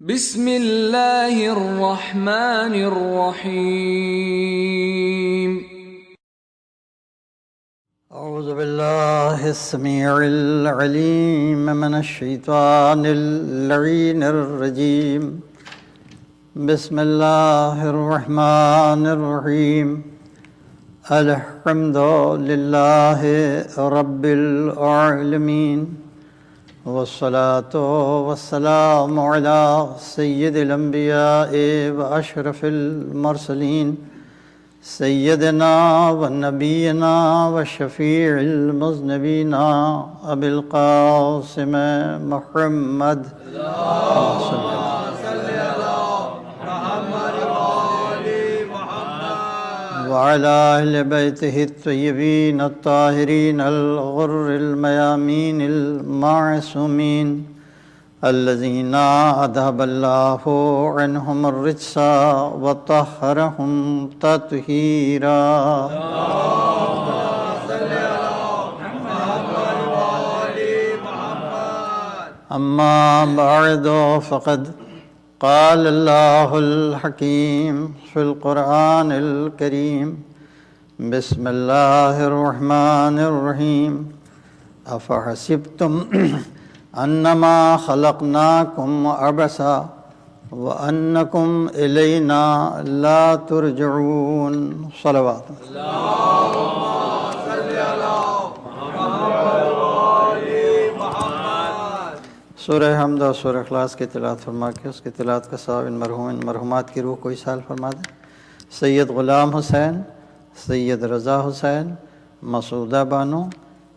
بسم اللہ الرحمن الرحیم اعوذ باللہ السمیع العلیم من الشیطان اللعین الرجیم بسم اللہ الرحمن الرحیم الحمد للہ رب العالمین والصلاة والسلام علی سید الانبیاء واشرف المرسلین سیدنا و نبینا و شفیع المذنبین ابی القاسم محمد وعلى أهل بيته الطيبين الطاهرين الغر الميامين المعصومين الذين أذهب الله عنهم الرجس وطهرهم تطهيرا أما بعد فقد قال الله الحكيم في القرآن الكريم بسم الله الرحمن الرحيم أفحسبتم أنما خلقناكم عبثا وأنكم إلينا لا ترجعون صلوات سورہ حمد اور سورہ اخلاص کی تلاوت فرما کے اس کی تلاوت کا ثواب ان مرحومات کی روح کو ایصال فرما دیں۔ سید غلام حسین، سید رضا حسین، مسعودہ بانو،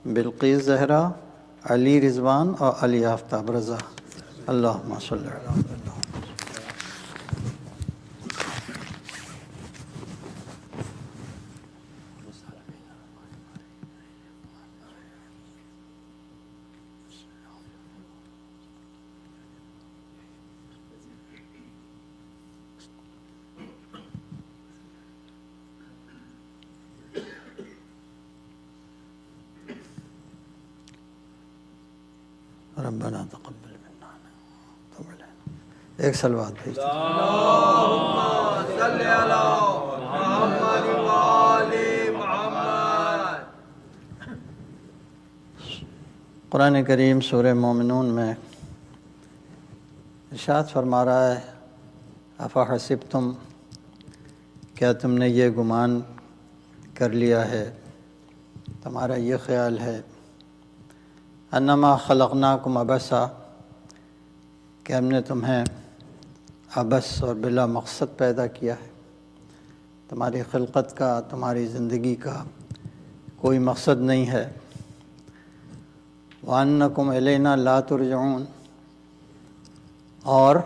بلقیس زہرا، علی رضوان اور علی آفتاب رضا۔ اللہم صلی علی محمد۔ ربنا تقبل منا تب علینا۔ ایک صلوات بھیج قرآن کریم سورہ مومنون میں ارشاد فرما رہا ہے، افحسبتم، کیا تم نے یہ گمان کر لیا ہے، تمہارا یہ خیال ہے، انما خلقناکم عبثا، کہ ہم نے تمہیں عبث اور بلا مقصد پیدا کیا ہے، تمہاری خلقت کا، تمہاری زندگی کا کوئی مقصد نہیں ہے، وَأَنَّكُمْ إِلَيْنَا لَا تُرْجَعُونَ، اور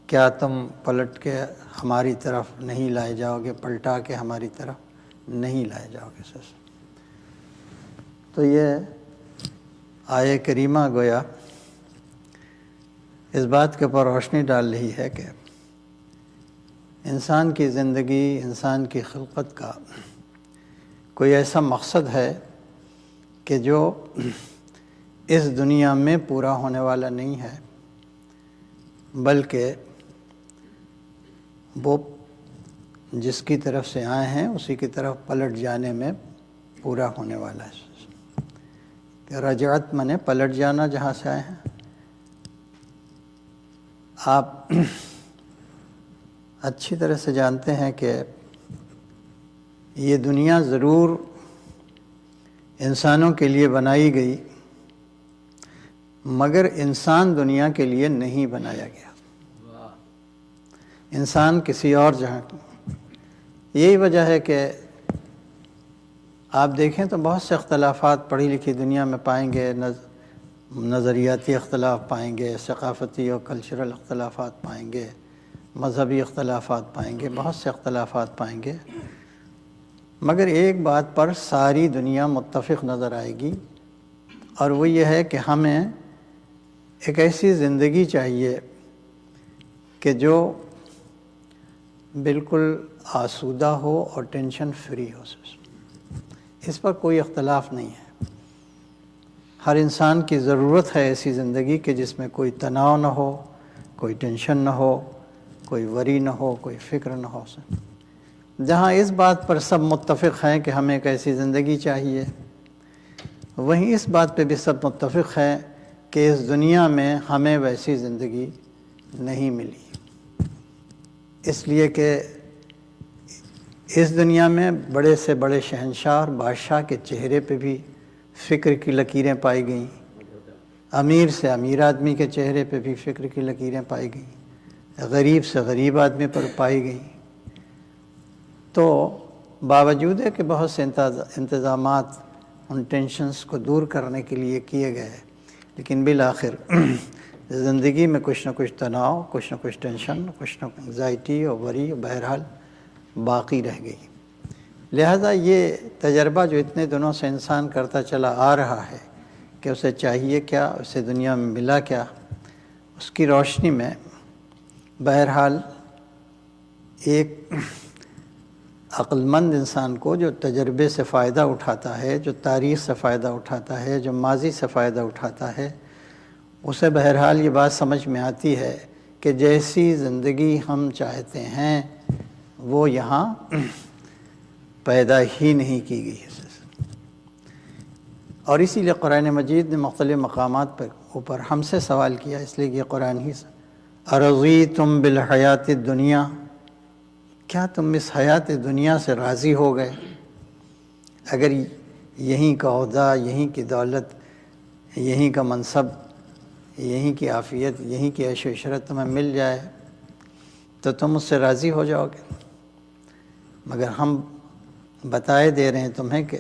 کیا تم پلٹ کے ہماری طرف نہیں لائے جاؤ گے، پلٹا کے ہماری طرف نہیں لائے جاؤ گے۔ تو یہ آیہ کریمہ گویا اس بات کے اوپر روشنی ڈال رہی ہے کہ انسان کی زندگی، انسان کی خلقت کا کوئی ایسا مقصد ہے کہ جو اس دنیا میں پورا ہونے والا نہیں ہے، بلکہ وہ جس کی طرف سے آئے ہیں اسی کی طرف پلٹ جانے میں پورا ہونے والا ہے۔ رجعت منے پلٹ جانا، جہاں سے آئے ہیں۔ آپ اچھی طرح سے جانتے ہیں کہ یہ دنیا ضرور انسانوں کے لیے بنائی گئی، مگر انسان دنیا کے لیے نہیں بنایا گیا، انسان کسی اور جہاں۔ یہی وجہ ہے کہ آپ دیکھیں تو بہت سے اختلافات پڑھی لکھی دنیا میں پائیں گے، نظریاتی اختلاف پائیں گے، ثقافتی اور کلچرل اختلافات پائیں گے، مذہبی اختلافات پائیں گے، بہت سے اختلافات پائیں گے، مگر ایک بات پر ساری دنیا متفق نظر آئے گی، اور وہ یہ ہے کہ ہمیں ایک ایسی زندگی چاہیے کہ جو بالکل آسودہ ہو اور ٹینشن فری ہو۔ اس پر کوئی اختلاف نہیں ہے۔ ہر انسان کی ضرورت ہے ایسی زندگی کہ جس میں کوئی تناؤ نہ ہو، کوئی ٹینشن نہ ہو، کوئی وری نہ ہو، کوئی فکر نہ ہو۔ جہاں اس بات پر سب متفق ہیں کہ ہمیں کیسی زندگی چاہیے، وہیں اس بات پہ بھی سب متفق ہیں کہ اس دنیا میں ہمیں ویسی زندگی نہیں ملی، اس لیے کہ اس دنیا میں بڑے سے بڑے شہنشاہ اور بادشاہ کے چہرے پہ بھی فکر کی لکیریں پائی گئیں، امیر سے امیر آدمی کے چہرے پہ بھی فکر کی لکیریں پائی گئیں، غریب سے غریب آدمی پر پائی گئیں۔ تو باوجود ہے کہ بہت سے انتظامات ان ٹینشنز کو دور کرنے کے لیے کیے گئے، لیکن بالآخر زندگی میں کچھ نہ کچھ تناؤ، کچھ نہ کچھ ٹینشن، کچھ نہ کچھ انگزائٹی اور وری بہرحال باقی رہ گئی۔ لہذا یہ تجربہ جو اتنے دنوں سے انسان کرتا چلا آ رہا ہے کہ اسے چاہیے کیا، اسے دنیا میں ملا کیا، اس کی روشنی میں بہرحال ایک عقل مند انسان کو جو تجربے سے فائدہ اٹھاتا ہے، جو تاریخ سے فائدہ اٹھاتا ہے، جو ماضی سے فائدہ اٹھاتا ہے، اسے بہرحال یہ بات سمجھ میں آتی ہے کہ جیسی زندگی ہم چاہتے ہیں وہ یہاں پیدا ہی نہیں کی گئی ہے۔ اور اسی لیے قرآن مجید نے مختلف مقامات پر اوپر ہم سے سوال کیا، اس لیے کہ یہ قرآن ہی سے ارضیتم بالحیات الدنیا، کیا تم اس حیات دنیا سے راضی ہو گئے؟ اگر یہیں کا عہدہ، یہیں کی دولت، یہیں کا منصب، یہیں کی عافیت، یہیں کی عیش و عشرت تمہیں مل جائے تو تم اس سے راضی ہو جاؤ گے؟ مگر ہم بتائے دے رہے ہیں تمہیں کہ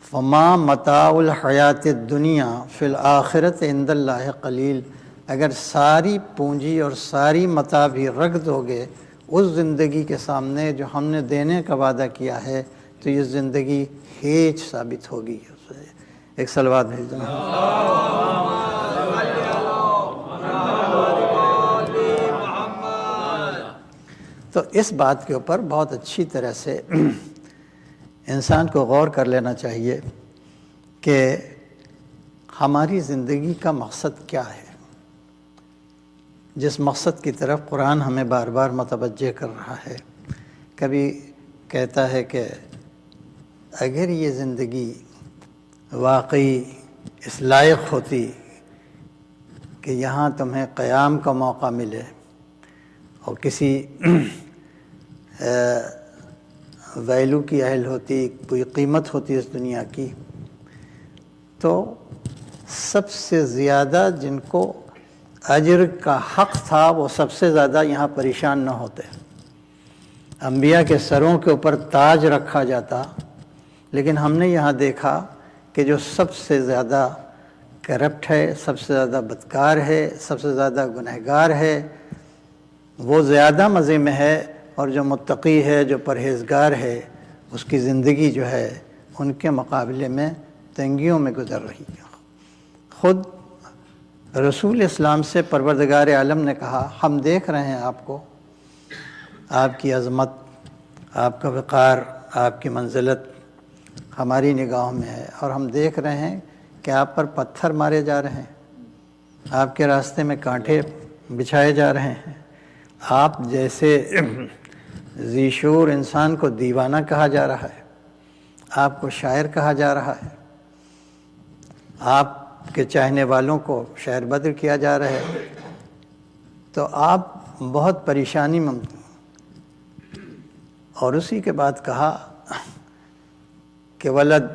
فما متاع الحیات الدنیا فی الآخرت عند اللہ قلیل، اگر ساری پونجی اور ساری متاع بھی رکھ دو گے اس زندگی کے سامنے جو ہم نے دینے کا وعدہ کیا ہے تو یہ زندگی ہیچ ثابت ہوگی۔ ایک صلوات بھیج دیں۔ تو اس بات کے اوپر بہت اچھی طرح سے انسان کو غور کر لینا چاہیے کہ ہماری زندگی کا مقصد کیا ہے، جس مقصد کی طرف قرآن ہمیں بار بار متوجہ کر رہا ہے۔ کبھی کہتا ہے کہ اگر یہ زندگی واقعی اس لائق ہوتی کہ یہاں تمہیں قیام کا موقع ملے اور کسی ویلو کی اہل ہوتی، کوئی قیمت ہوتی اس دنیا کی، تو سب سے زیادہ جن کو اجر کا حق تھا وہ سب سے زیادہ یہاں پریشان نہ ہوتے۔ انبیاء کے سروں کے اوپر تاج رکھا جاتا، لیکن ہم نے یہاں دیکھا کہ جو سب سے زیادہ کرپٹ ہے، سب سے زیادہ بدکار ہے، سب سے زیادہ گنہگار ہے، وہ زیادہ مزے میں ہے، اور جو متقی ہے، جو پرہیزگار ہے، اس کی زندگی جو ہے ان کے مقابلے میں تنگیوں میں گزر رہی ہے۔ خود رسول اسلام سے پروردگار عالم نے کہا، ہم دیکھ رہے ہیں آپ کو، آپ کی عظمت، آپ کا وقار، آپ کی منزلت ہماری نگاہوں میں ہے، اور ہم دیکھ رہے ہیں کہ آپ پر پتھر مارے جا رہے ہیں، آپ کے راستے میں کانٹے بچھائے جا رہے ہیں، آپ جیسے ذی شعور انسان کو دیوانہ کہا جا رہا ہے، آپ کو شاعر کہا جا رہا ہے، آپ کے چاہنے والوں کو شعر بدر کیا جا رہا ہے، تو آپ بہت پریشانی میں۔ اور اسی کے بعد کہا کہ ولد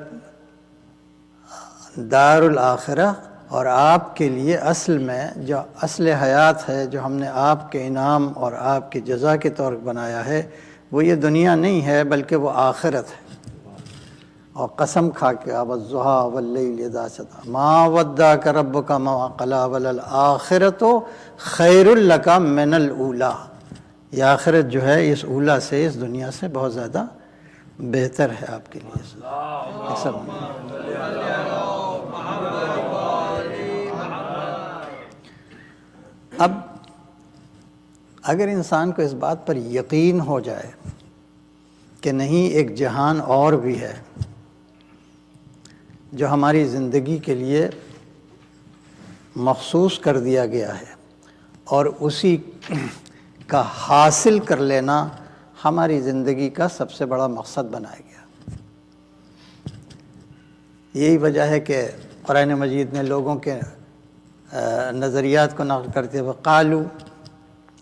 دار الآخرہ، اور آپ کے لیے اصل میں جو اصل حیات ہے، جو ہم نے آپ کے انعام اور آپ کے جزا کے طور پر بنایا ہے، وہ یہ دنیا نہیں ہے بلکہ وہ آخرت ہے۔ اور قسم کھا کے والضحیٰ واللیل اذا سجی ما ودعک ربک وما قلی وللآخرۃ خیر لک من الاولی، یہ آخرت جو ہے اس اولی سے، اس دنیا سے بہت زیادہ بہتر ہے آپ کے لیے۔ اب اگر انسان کو اس بات پر یقین ہو جائے کہ نہیں، ایک جہان اور بھی ہے جو ہماری زندگی کے لیے مخصوص کر دیا گیا ہے، اور اسی کا حاصل کر لینا ہماری زندگی کا سب سے بڑا مقصد بنایا گیا۔ یہی وجہ ہے کہ قرآن مجید نے لوگوں کے نظریات کو نقل کرتے ہوئے قالوا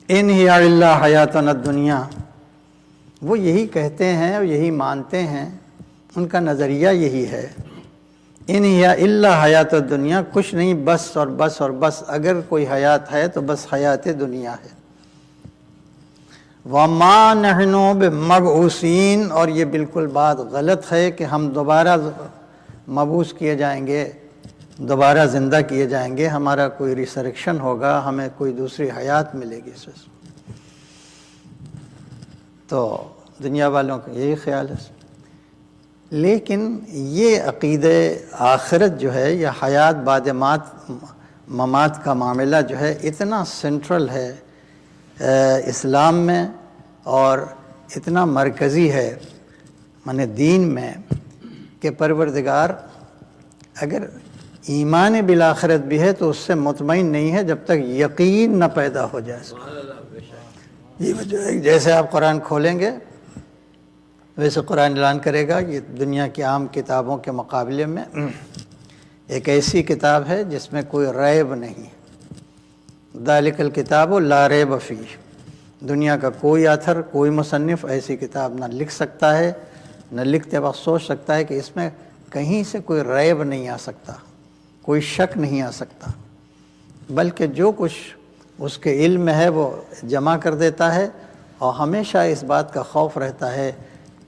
ان ہی الا حیاتنا الدنیا، وہ یہی کہتے ہیں اور یہی مانتے ہیں، ان کا نظریہ یہی ہے، ان ہی الا حیات الدنیا، کچھ نہیں بس اور بس اور بس، اگر کوئی حیات ہے تو بس حیات دنیا ہے۔ وما نحن بمبعوثین، اور یہ بالکل بات غلط ہے کہ ہم دوبارہ مبعوث کیے جائیں گے، دوبارہ زندہ کیے جائیں گے، ہمارا کوئی ریسرکشن ہوگا، ہمیں کوئی دوسری حیات ملے گی۔ تو دنیا والوں کا یہی خیال ہے، لیکن یہ عقیدہ آخرت جو ہے یا حیات بعد ممات کا معاملہ جو ہے اتنا سینٹرل ہے اسلام میں اور اتنا مرکزی ہے دین میں کہ پروردگار اگر ایمان بالآخرت بھی ہے تو اس سے مطمئن نہیں ہے جب تک یقین نہ پیدا ہو جائے۔ یہ وجہ ہے جیسے آپ قرآن کھولیں گے ویسے قرآن اعلان کرے گا یہ دنیا کی عام کتابوں کے مقابلے میں ایک ایسی کتاب ہے جس میں کوئی ریب نہیں، ذالک الکتاب لا ریب فیہ، دنیا کا کوئی آتھر کوئی مصنف ایسی کتاب نہ لکھ سکتا ہے، نہ لکھتے وقت سوچ سکتا ہے کہ اس میں کہیں سے کوئی ریب نہیں آ سکتا، کوئی شک نہیں آ سکتا، بلکہ جو کچھ اس کے علم میں ہے وہ جمع کر دیتا ہے، اور ہمیشہ اس بات کا خوف رہتا ہے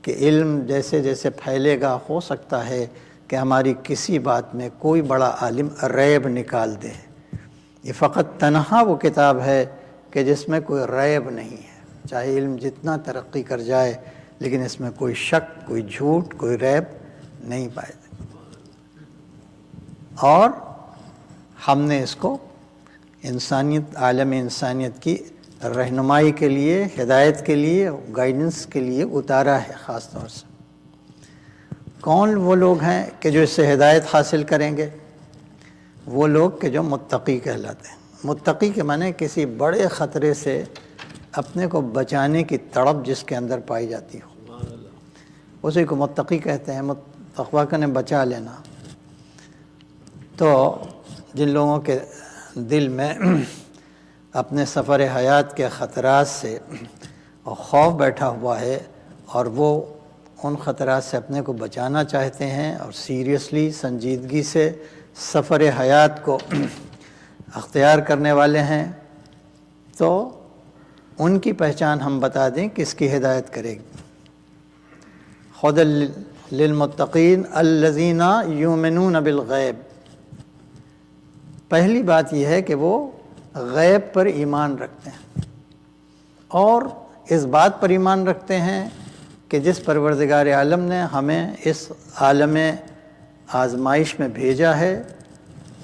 کہ علم جیسے جیسے پھیلے گا ہو سکتا ہے کہ ہماری کسی بات میں کوئی بڑا عالم ریب نکال دے۔ یہ فقط تنہا وہ کتاب ہے کہ جس میں کوئی ریب نہیں ہے، چاہے علم جتنا ترقی کر جائے لیکن اس میں کوئی شک، کوئی جھوٹ، کوئی ریب نہیں پائے۔ اور ہم نے اس کو انسانیت، عالم انسانیت کی رہنمائی کے لیے، ہدایت کے لیے، گائیڈنس کے لیے اتارا ہے خاص طور سے۔ کون وہ لوگ ہیں کہ جو اس سے ہدایت حاصل کریں گے؟ وہ لوگ کہ جو متقی کہلاتے ہیں۔ متقی کے معنی کسی بڑے خطرے سے اپنے کو بچانے کی تڑپ جس کے اندر پائی جاتی ہو، اسی کو متقی کہتے ہیں۔ تقویٰ نے بچا لینا۔ تو جن لوگوں کے دل میں اپنے سفر حیات کے خطرات سے خوف بیٹھا ہوا ہے اور وہ ان خطرات سے اپنے کو بچانا چاہتے ہیں اور سیریسلی، سنجیدگی سے سفر حیات کو اختیار کرنے والے ہیں، تو ان کی پہچان ہم بتا دیں کہ اس کی ہدایت کرے گی۔ ھدی للمتقین الذین یؤمنون بالغیب، پہلی بات یہ ہے کہ وہ غیب پر ایمان رکھتے ہیں اور اس بات پر ایمان رکھتے ہیں کہ جس پروردگار عالم نے ہمیں اس عالم آزمائش میں بھیجا ہے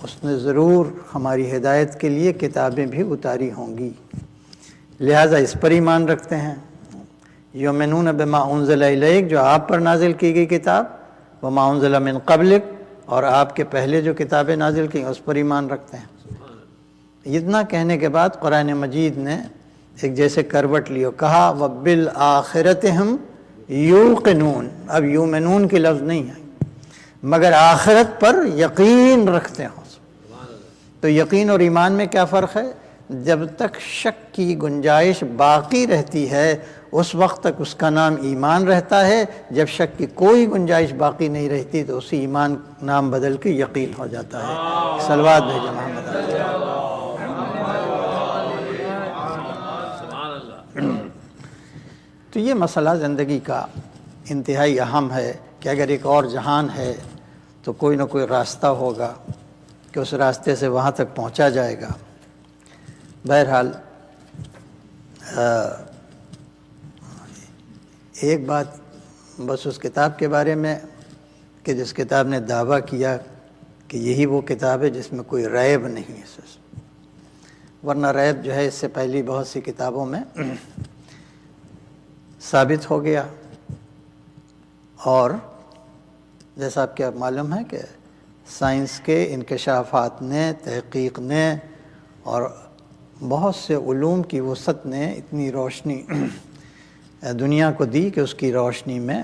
اس نے ضرور ہماری ہدایت کے لیے کتابیں بھی اتاری ہوں گی، لہٰذا اس پر ایمان رکھتے ہیں۔ یؤمنون بما انزل الیک، جو آپ پر نازل کی گئی کتاب، وما انزل من قبلک، اور آپ کے پہلے جو کتابیں نازل کی اس پر ایمان رکھتے ہیں۔ اتنا کہنے کے بعد قرآن مجید نے ایک جیسے کروٹ لیو، کہا وبالآخرۃ ہم یوقنون، اب یؤمنون کی لفظ نہیں ہے، مگر آخرت پر یقین رکھتے ہوں۔ تو یقین اور ایمان میں کیا فرق ہے؟ جب تک شک کی گنجائش باقی رہتی ہے اس وقت تک اس کا نام ایمان رہتا ہے، جب شک کی کوئی گنجائش باقی نہیں رہتی تو اسی ایمان نام بدل کے یقین ہو جاتا ہے۔ صلوات بھیجیں محمد علیہ۔ تو یہ مسئلہ زندگی کا انتہائی اہم ہے کہ اگر ایک اور جہان ہے تو کوئی نہ کوئی راستہ ہوگا کہ اس راستے سے وہاں تک پہنچا جائے گا۔ بہرحال ایک بات بس اس کتاب کے بارے میں کہ جس کتاب نے دعویٰ کیا کہ یہی وہ کتاب ہے جس میں کوئی ریب نہیں ہے، ورنہ ریب جو ہے اس سے پہلی بہت سی کتابوں میں ثابت ہو گیا، اور جیسا آپ کو معلوم ہے کہ سائنس کے انکشافات نے، تحقیق نے اور بہت سے علوم کی وسعت نے اتنی روشنی دنیا کو دی کہ اس کی روشنی میں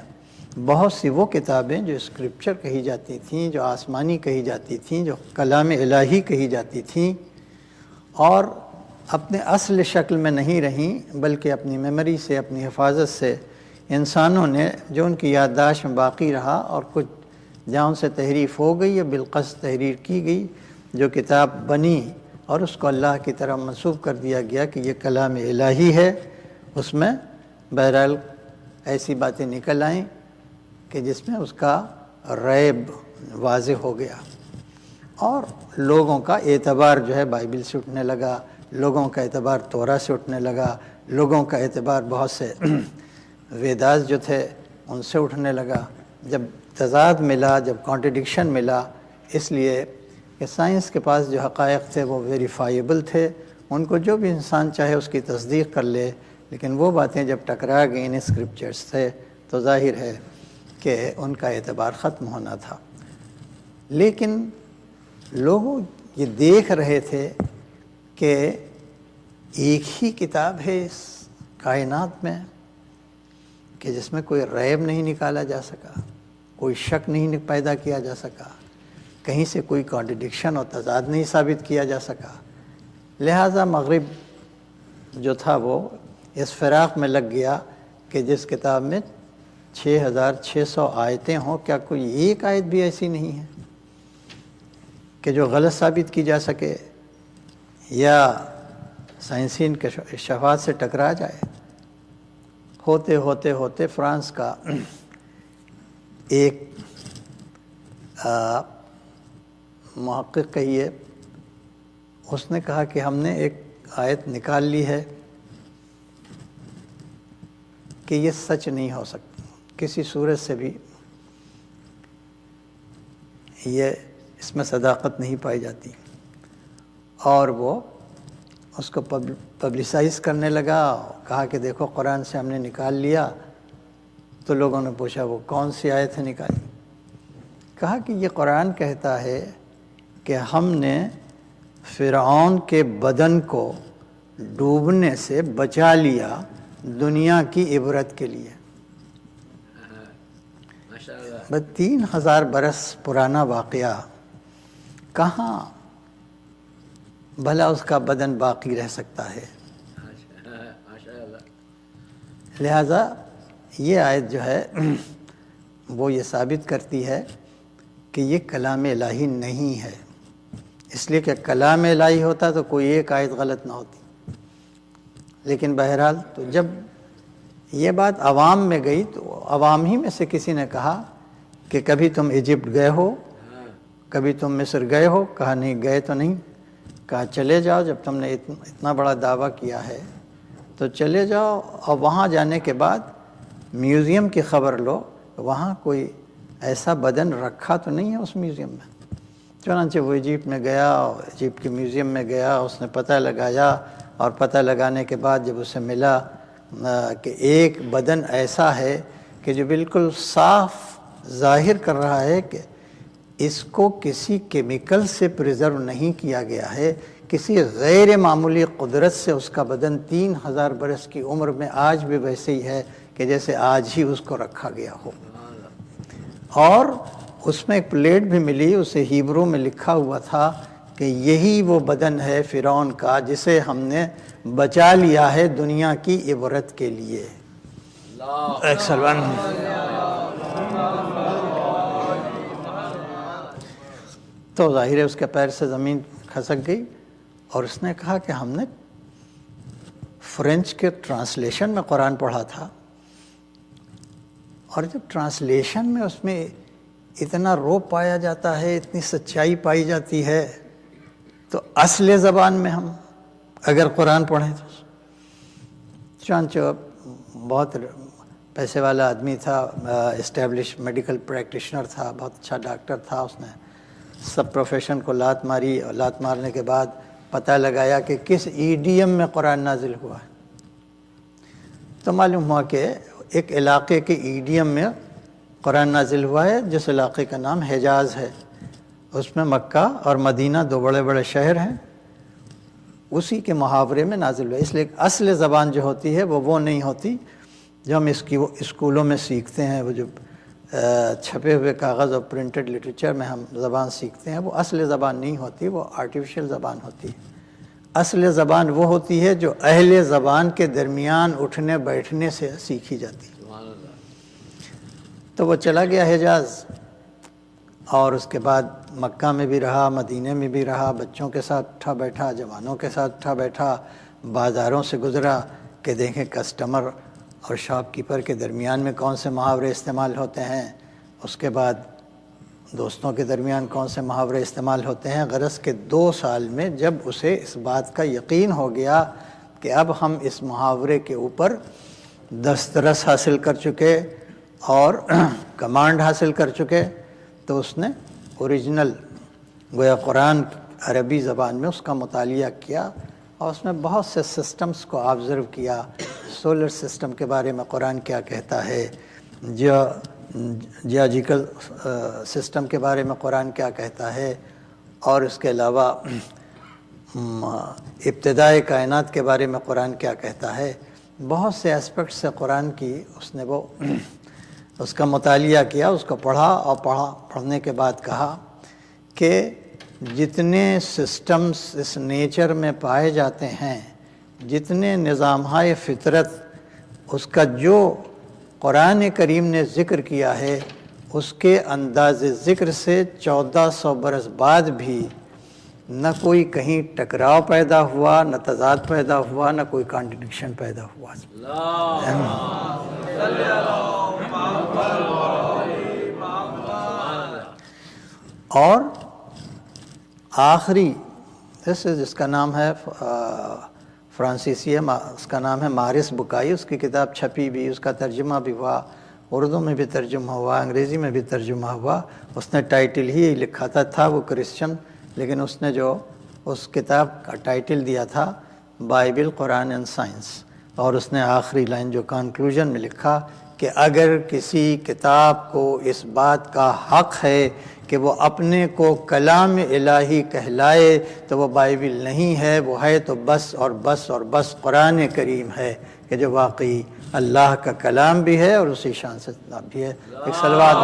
بہت سی وہ کتابیں جو اسکرپچر کہی جاتی تھیں، جو آسمانی کہی جاتی تھیں، جو کلام الہی کہی جاتی تھیں، اور اپنے اصل شکل میں نہیں رہیں بلکہ اپنی میموری سے، اپنی حفاظت سے انسانوں نے جو ان کی یادداشت میں باقی رہا، اور کچھ جہاں ان سے تحریف ہو گئی یا بالقصد تحریر کی گئی، جو کتاب بنی اور اس کو اللہ کی طرف منسوب کر دیا گیا کہ یہ کلام الہی ہے، اس میں بہرحال ایسی باتیں نکل آئیں کہ جس میں اس کا ریب واضح ہو گیا، اور لوگوں کا اعتبار جو ہے بائبل سے اٹھنے لگا، لوگوں کا اعتبار تورا سے اٹھنے لگا، لوگوں کا اعتبار بہت سے ویداز جو تھے ان سے اٹھنے لگا، جب تضاد ملا، جب کانٹرڈکشن ملا، اس لیے کہ سائنس کے پاس جو حقائق تھے وہ ویریفائیبل تھے، ان کو جو بھی انسان چاہے اس کی تصدیق کر لے، لیکن وہ باتیں جب ٹکرا گئیں اسکرپچرز سے تو ظاہر ہے کہ ان کا اعتبار ختم ہونا تھا۔ لیکن لوگ یہ دیکھ رہے تھے کہ ایک ہی کتاب ہے اس کائنات میں کہ جس میں کوئی ریب نہیں نکالا جا سکا، کوئی شک نہیں پیدا کیا جا سکا، کہیں سے کوئی کانٹرڈکشن اور تضاد نہیں ثابت کیا جا سکا، لہٰذا مغرب جو تھا وہ اس فراق میں لگ گیا کہ جس کتاب میں 6600 آیتیں ہوں، کیا کوئی ایک آیت بھی ایسی نہیں ہے کہ جو غلط ثابت کی جا سکے یا سائنسین کے شفاعت سے ٹکرا جائے۔ ہوتے ہوتے ہوتے فرانس کا ایک محقق کہیے، اس نے کہا کہ ہم نے ایک آیت نکال لی ہے کہ یہ سچ نہیں ہو سکتی، کسی صورت سے بھی یہ اس میں صداقت نہیں پائی جاتی، اور وہ اس کو پبلسائز کرنے لگا، کہا کہ دیکھو قرآن سے ہم نے نکال لیا۔ تو لوگوں نے پوچھا وہ کون سی آیت ہے نکالی؟ کہا کہ یہ قرآن کہتا ہے کہ ہم نے فرعون کے بدن کو ڈوبنے سے بچا لیا دنیا کی عبرت کے لیے۔ 3000 برس پرانا واقعہ، کہاں بھلا اس کا بدن باقی رہ سکتا ہے؟ لہذا یہ آیت جو ہے وہ یہ ثابت کرتی ہے کہ یہ کلام الہی نہیں ہے، اس لیے کہ کلام الہی ہوتا تو کوئی ایک آیت غلط نہ ہوتی۔ لیکن بہرحال تو جب یہ بات عوام میں گئی تو عوام ہی میں سے کسی نے کہا کہ کبھی تم ایجپٹ گئے ہو، کبھی تم مصر گئے ہو؟ کہا نہیں گئے تو نہیں۔ کہا چلے جاؤ، جب تم نے اتنا بڑا دعویٰ کیا ہے تو چلے جاؤ، اور وہاں جانے کے بعد میوزیم کی خبر لو، وہاں کوئی ایسا بدن رکھا تو نہیں ہے اس میوزیم میں۔ چنانچہ وہ ایجپٹ میں گیا، ایجپٹ کے میوزیم میں گیا، اس نے پتہ لگایا، اور پتہ لگانے کے بعد جب اسے ملا کہ ایک بدن ایسا ہے کہ جو بالکل صاف ظاہر کر رہا ہے کہ اس کو کسی کیمیکل سے پریزرو نہیں کیا گیا ہے، کسی غیر معمولی قدرت سے اس کا بدن 3000 برس کی عمر میں آج بھی ویسے ہی ہے کہ جیسے آج ہی اس کو رکھا گیا ہو۔ اور اس میں ایک پلیٹ بھی ملی، اسے ہیبرو میں لکھا ہوا تھا کہ یہی وہ بدن ہے فرعون کا جسے ہم نے بچا لیا ہے دنیا کی عبرت کے لیے۔ ایک سلمان تو ظاہر ہے اس کے پیر سے زمین کھسک گئی، اور اس نے کہا کہ ہم نے فرینچ کے ٹرانسلیشن میں قرآن پڑھا تھا، اور جب ٹرانسلیشن میں اس میں اتنا روب پایا جاتا ہے، اتنی سچائی پائی جاتی ہے، تو اصل زبان میں ہم اگر قرآن پڑھیں تو چنانچہ بہت پیسے والا آدمی تھا، اسٹیبلش میڈیکل پریکٹیشنر تھا، بہت اچھا ڈاکٹر تھا، اس نے سب پروفیشن کو لات ماری، اور لات مارنے کے بعد پتہ لگایا کہ کس ایڈیم میں قرآن نازل ہوا ہے، تو معلوم ہوا کہ ایک علاقے کے ایڈیم میں قرآن نازل ہوا ہے، جس علاقے کا نام حجاز ہے۔ اس میں مکہ اور مدینہ دو بڑے بڑے شہر ہیں، اسی کے محاورے میں نازل ہوا. اس لیے اصل زبان جو ہوتی ہے وہ نہیں ہوتی جو ہم اسکولوں میں سیکھتے ہیں. وہ جو چھپے ہوئے کاغذ اور پرنٹڈ لٹریچر میں ہم زبان سیکھتے ہیں وہ اصل زبان نہیں ہوتی, وہ آرٹیفیشل زبان ہوتی ہے. اصل زبان وہ ہوتی ہے جو اہل زبان کے درمیان اٹھنے بیٹھنے سے سیکھی جاتی ہے. تو وہ چلا گیا حجاز, اور اس کے بعد مکہ میں بھی رہا, مدینے میں بھی رہا, بچوں کے ساتھ اٹھا بیٹھا, جوانوں کے ساتھ اٹھا بیٹھا, بازاروں سے گزرا کہ دیکھیں کسٹمر اور شاپ کیپر کے درمیان میں کون سے محاورے استعمال ہوتے ہیں, اس کے بعد دوستوں کے درمیان کون سے محاورے استعمال ہوتے ہیں. غرض کہ 2 سال میں جب اسے اس بات کا یقین ہو گیا کہ اب ہم اس محاورے کے اوپر دسترس حاصل کر چکے اور کمانڈ حاصل کر چکے, تو اس نے اوریجنل گویا قرآن عربی زبان میں اس کا مطالعہ کیا, اور اس میں بہت سے سسٹمز کو آبزرو کیا. سولر سسٹم کے بارے میں قرآن کیا کہتا ہے, جیولوجیکل سسٹم کے بارے میں قرآن کیا کہتا ہے, اور اس کے علاوہ ابتدائے کائنات کے بارے میں قرآن کیا کہتا ہے. بہت سے اسپیکٹس سے قرآن کی اس نے اس کا مطالعہ کیا, اس کو پڑھا, اور پڑھنے کے بعد کہا کہ جتنے سسٹمز اس نیچر میں پائے جاتے ہیں, جتنے نظامہائے فطرت, اس کا جو قرآن کریم نے ذکر کیا ہے اس کے انداز ذکر سے 1400 برس بعد بھی نہ کوئی کہیں ٹکراؤ پیدا ہوا, نہ تضاد پیدا ہوا, نہ کوئی کانٹرڈکشن پیدا ہوا. اور آخری جس کا نام ہے فرانسیسی ہے, اس کا نام ہے مارس بکائی, اس کی کتاب چھپی بھی, اس کا ترجمہ بھی ہوا, اردو میں بھی ترجمہ ہوا, انگریزی میں بھی ترجمہ ہوا. اس نے ٹائٹل ہی لکھا تھا وہ کرسچن, لیکن اس نے جو اس کتاب کا ٹائٹل دیا تھا بائبل, قرآن اینڈ سائنس, اور اس نے آخری لائن جو کنکلوژن میں لکھا کہ اگر کسی کتاب کو اس بات کا حق ہے کہ وہ اپنے کو کلام الہی کہلائے تو وہ بائبل نہیں ہے, وہ ہے تو بس اور بس اور بس قرآن کریم ہے, کہ جو واقعی اللہ کا کلام بھی ہے اور اسی شان سے بھی ہے. ایک صلوات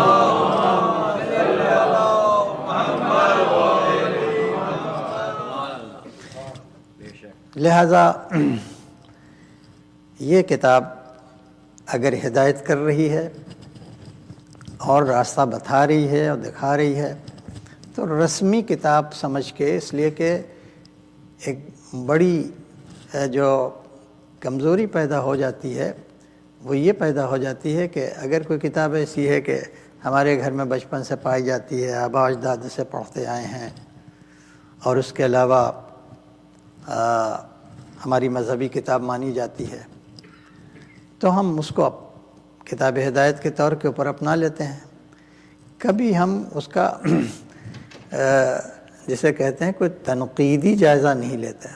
لہذا یہ کتاب اگر ہدایت کر رہی ہے اور راستہ بتا رہی ہے اور دکھا رہی ہے تو رسمی کتاب سمجھ کے, اس لیے کہ ایک بڑی جو کمزوری پیدا ہو جاتی ہے وہ یہ پیدا ہو جاتی ہے کہ اگر کوئی کتاب ایسی ہے کہ ہمارے گھر میں بچپن سے پائی جاتی ہے, آبا اجداد سے پڑھتے آئے ہیں, اور اس کے علاوہ ہماری مذہبی کتاب مانی جاتی ہے, تو ہم اس کو کتاب ہدایت کے طور کے اوپر اپنا لیتے ہیں. کبھی ہم اس کا جسے کہتے ہیں کوئی تنقیدی جائزہ نہیں لیتے,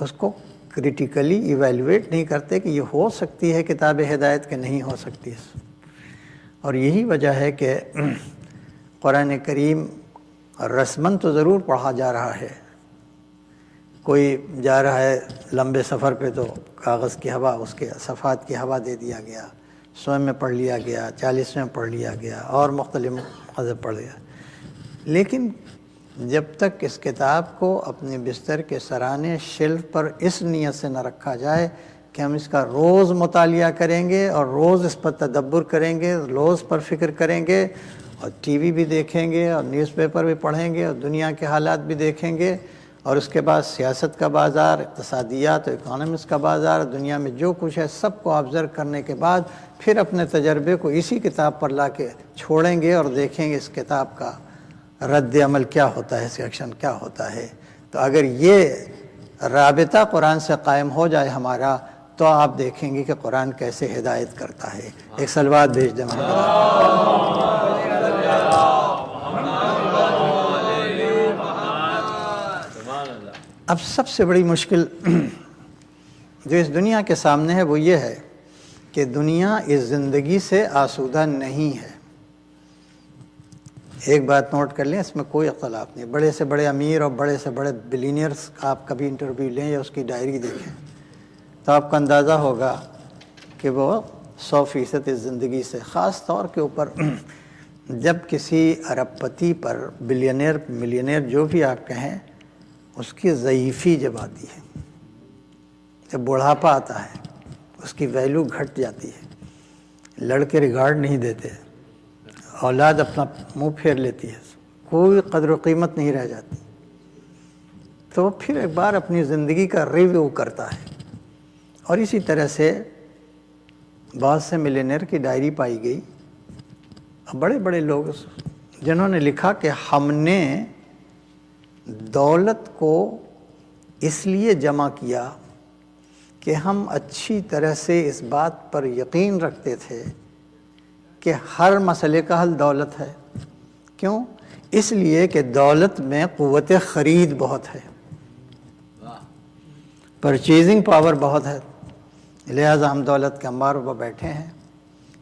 اس کو کریٹیکلی ایویلویٹ نہیں کرتے کہ یہ ہو سکتی ہے کتاب ہدایت کہ نہیں ہو سکتی. اور یہی وجہ ہے کہ قرآن کریم رسماً تو ضرور پڑھا جا رہا ہے, کوئی جا رہا ہے لمبے سفر پہ تو کاغذ کی ہوا, اس کے صفحات کی ہوا دے دیا گیا, 100 میں پڑھ لیا گیا, 40 میں پڑھ لیا گیا, اور مختلف مذہب پڑھ لیا. لیکن جب تک اس کتاب کو اپنے بستر کے سرانے شیلف پر اس نیت سے نہ رکھا جائے کہ ہم اس کا روز مطالعہ کریں گے اور روز اس پر تدبر کریں گے, روز پر فکر کریں گے, اور ٹی وی بھی دیکھیں گے, اور نیوز پیپر بھی پڑھیں گے, اور دنیا کے حالات بھی دیکھیں گے, اور اس کے بعد سیاست کا بازار, اقتصادیات, اکانومکس کا بازار, دنیا میں جو کچھ ہے سب کو آبزرو کرنے کے بعد پھر اپنے تجربے کو اسی کتاب پر لا کے چھوڑیں گے اور دیکھیں گے اس کتاب کا رد عمل کیا ہوتا ہے, اس کا ایکشن کیا ہوتا ہے. تو اگر یہ رابطہ قرآن سے قائم ہو جائے ہمارا, تو آپ دیکھیں گے کہ قرآن کیسے ہدایت کرتا ہے. ایک صلوات بھیج دیں اب سب سے بڑی مشکل جو اس دنیا کے سامنے ہے وہ یہ ہے کہ دنیا اس زندگی سے آسودہ نہیں ہے. ایک بات نوٹ کر لیں، اس میں کوئی اختلاف نہیں، بڑے سے بڑے امیر اور بڑے سے بڑے بلینئرز کا آپ کبھی انٹرویو لیں یا اس کی ڈائری دیکھیں تو آپ کو اندازہ ہوگا کہ وہ 100% اس زندگی سے، خاص طور کے اوپر جب کسی ارب پتی پر بلینئر ملینئر جو بھی آپ کہیں، اس کی ضعیفی جب آتی ہے، جب بڑھاپا آتا ہے، اس کی ویلیو گھٹ جاتی ہے، لڑکے ریگارڈ نہیں دیتے، اولاد اپنا منہ پھیر لیتی ہے، کوئی قدر و قیمت نہیں رہ جاتی، تو پھر ایک بار اپنی زندگی کا ریویو کرتا ہے۔ اور اسی طرح سے بہت سے ملینئر کی ڈائری پائی گئی، بڑے بڑے لوگ جنہوں نے لکھا کہ ہم نے دولت کو اس لیے جمع کیا کہ ہم اچھی طرح سے اس بات پر یقین رکھتے تھے کہ ہر مسئلے کا حل دولت ہے۔ کیوں؟ اس لیے کہ دولت میں قوت خرید بہت ہے، پرچیزنگ پاور بہت ہے، لہٰذا ہم دولت کے انباروں پر بیٹھے ہیں،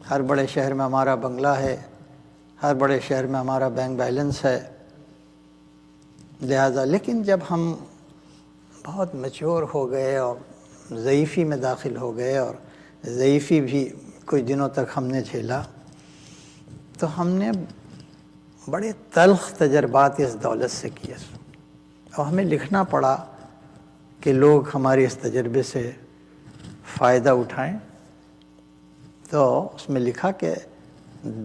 ہر بڑے شہر میں ہمارا بنگلہ ہے، ہر بڑے شہر میں ہمارا بینک بیلنس ہے، لہٰذا لیکن جب ہم بہت میچور ہو گئے اور ضعیفی میں داخل ہو گئے، اور ضعیفی بھی کچھ دنوں تک ہم نے جھیلا، تو ہم نے بڑے تلخ تجربات اس دولت سے کیے، اور ہمیں لکھنا پڑا کہ لوگ ہمارے اس تجربے سے فائدہ اٹھائیں۔ تو اس میں لکھا کہ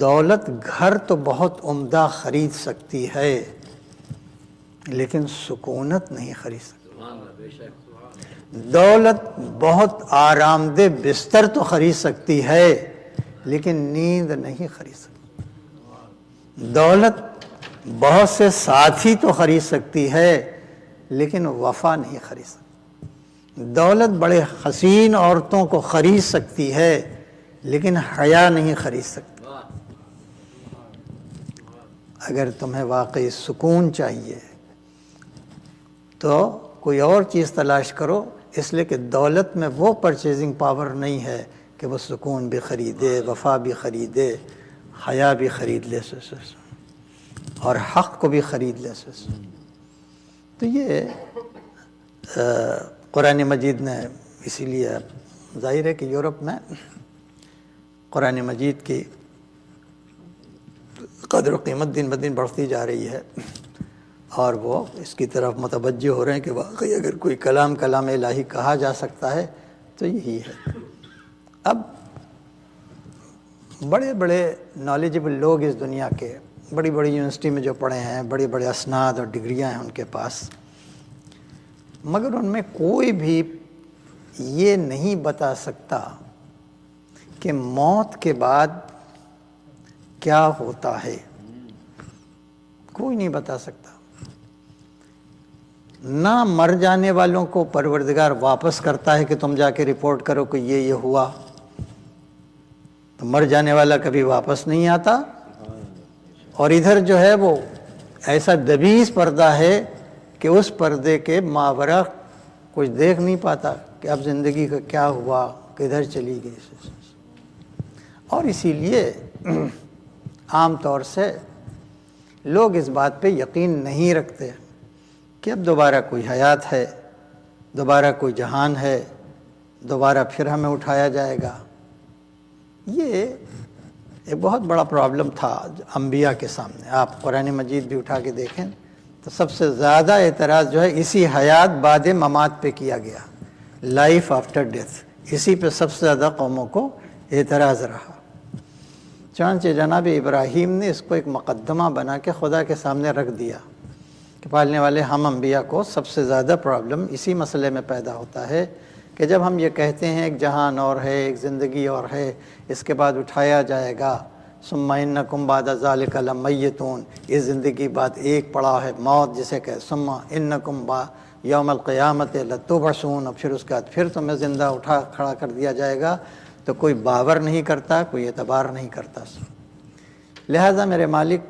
دولت گھر تو بہت عمدہ خرید سکتی ہے لیکن سکونت نہیں خرید سکتی، دولت بہت آرام دہ بستر تو خرید سکتی ہے لیکن نیند نہیں خرید سکتی، دولت بہت سے ساتھی تو خرید سکتی ہے لیکن وفا نہیں خرید سکتی، دولت بڑے حسین عورتوں کو خرید سکتی ہے لیکن حیا نہیں خرید سکتی۔ اگر تمہیں واقعی سکون چاہیے تو کوئی اور چیز تلاش کرو، اس لیے کہ دولت میں وہ پرچیزنگ پاور نہیں ہے کہ وہ سکون بھی خریدے، وفا بھی خریدے، حیا بھی خرید لے اور حق کو بھی خرید لے۔ تو یہ قرآن مجید نے، اسی لیے ظاہر ہے کہ یورپ میں قرآن مجید کی قدر و قیمت دن بدن بڑھتی جا رہی ہے، اور وہ اس کی طرف متوجہ ہو رہے ہیں کہ واقعی اگر کوئی کلام الہی کہا جا سکتا ہے تو یہی ہے۔ اب بڑے بڑے نالجبل لوگ اس دنیا کے، بڑی بڑی یونیورسٹی میں جو پڑھے ہیں، بڑے بڑے اسناد اور ڈگریاں ہیں ان کے پاس، مگر ان میں کوئی بھی یہ نہیں بتا سکتا کہ موت کے بعد کیا ہوتا ہے، کوئی نہیں بتا سکتا۔ نہ مر جانے والوں کو پروردگار واپس کرتا ہے کہ تم جا کے رپورٹ کرو کہ یہ ہوا، تو مر جانے والا کبھی واپس نہیں آتا، اور ادھر جو ہے وہ ایسا دبیز پردہ ہے کہ اس پردے کے ماورا کچھ دیکھ نہیں پاتا کہ اب زندگی کا کیا ہوا، کدھر چلی گئی۔ اور اسی لیے عام طور سے لوگ اس بات پہ یقین نہیں رکھتے کہ اب دوبارہ کوئی حیات ہے، دوبارہ کوئی جہان ہے، دوبارہ پھر ہمیں اٹھایا جائے گا۔ یہ ایک بہت بڑا پرابلم تھا انبیاء کے سامنے۔ آپ قرآن مجید بھی اٹھا کے دیکھیں تو سب سے زیادہ اعتراض جو ہے اسی حیات بعد ممات پہ کیا گیا، لائف آفٹر ڈیتھ، اسی پہ سب سے زیادہ قوموں کو اعتراض رہا۔ چنانچہ جناب ابراہیم نے اس کو ایک مقدمہ بنا کے خدا کے سامنے رکھ دیا کہ پالنے والے ہم انبیاء کو سب سے زیادہ پرابلم اسی مسئلے میں پیدا ہوتا ہے کہ جب ہم یہ کہتے ہیں ایک جہان اور ہے، ایک زندگی اور ہے، اس کے بعد اٹھایا جائے گا، ثم انکم بعد ذلک لمیتون، اس زندگی بعد ایک پڑاؤ ہے موت جسے کہ ثم انکم یوم القیامت لتبعثون، اور پھر اس کے بعد پھر تمہیں زندہ اٹھا کھڑا کر دیا جائے گا، تو کوئی باور نہیں کرتا، کوئی اعتبار نہیں کرتا۔ لہذا میرے مالک،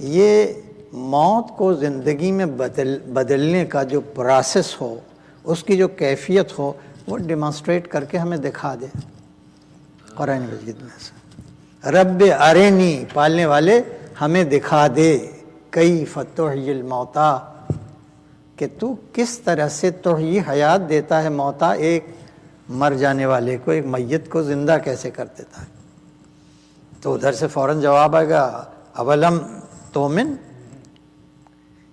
یہ موت کو زندگی میں بدلنے کا جو پروسیس ہو، اس کی جو کیفیت ہو، وہ ڈیمانسٹریٹ کر کے ہمیں دکھا دے قرآن مجید میں سے۔ رب ارینی، پالنے والے ہمیں دکھا دے کیف تحیی الموتا، کہ تو کس طرح سے تحیی حیات دیتا ہے موتا، ایک مر جانے والے کو، ایک میت کو زندہ کیسے کر دیتا ہے۔ تو ادھر سے فوراً جواب آئے گا اولم تؤمن،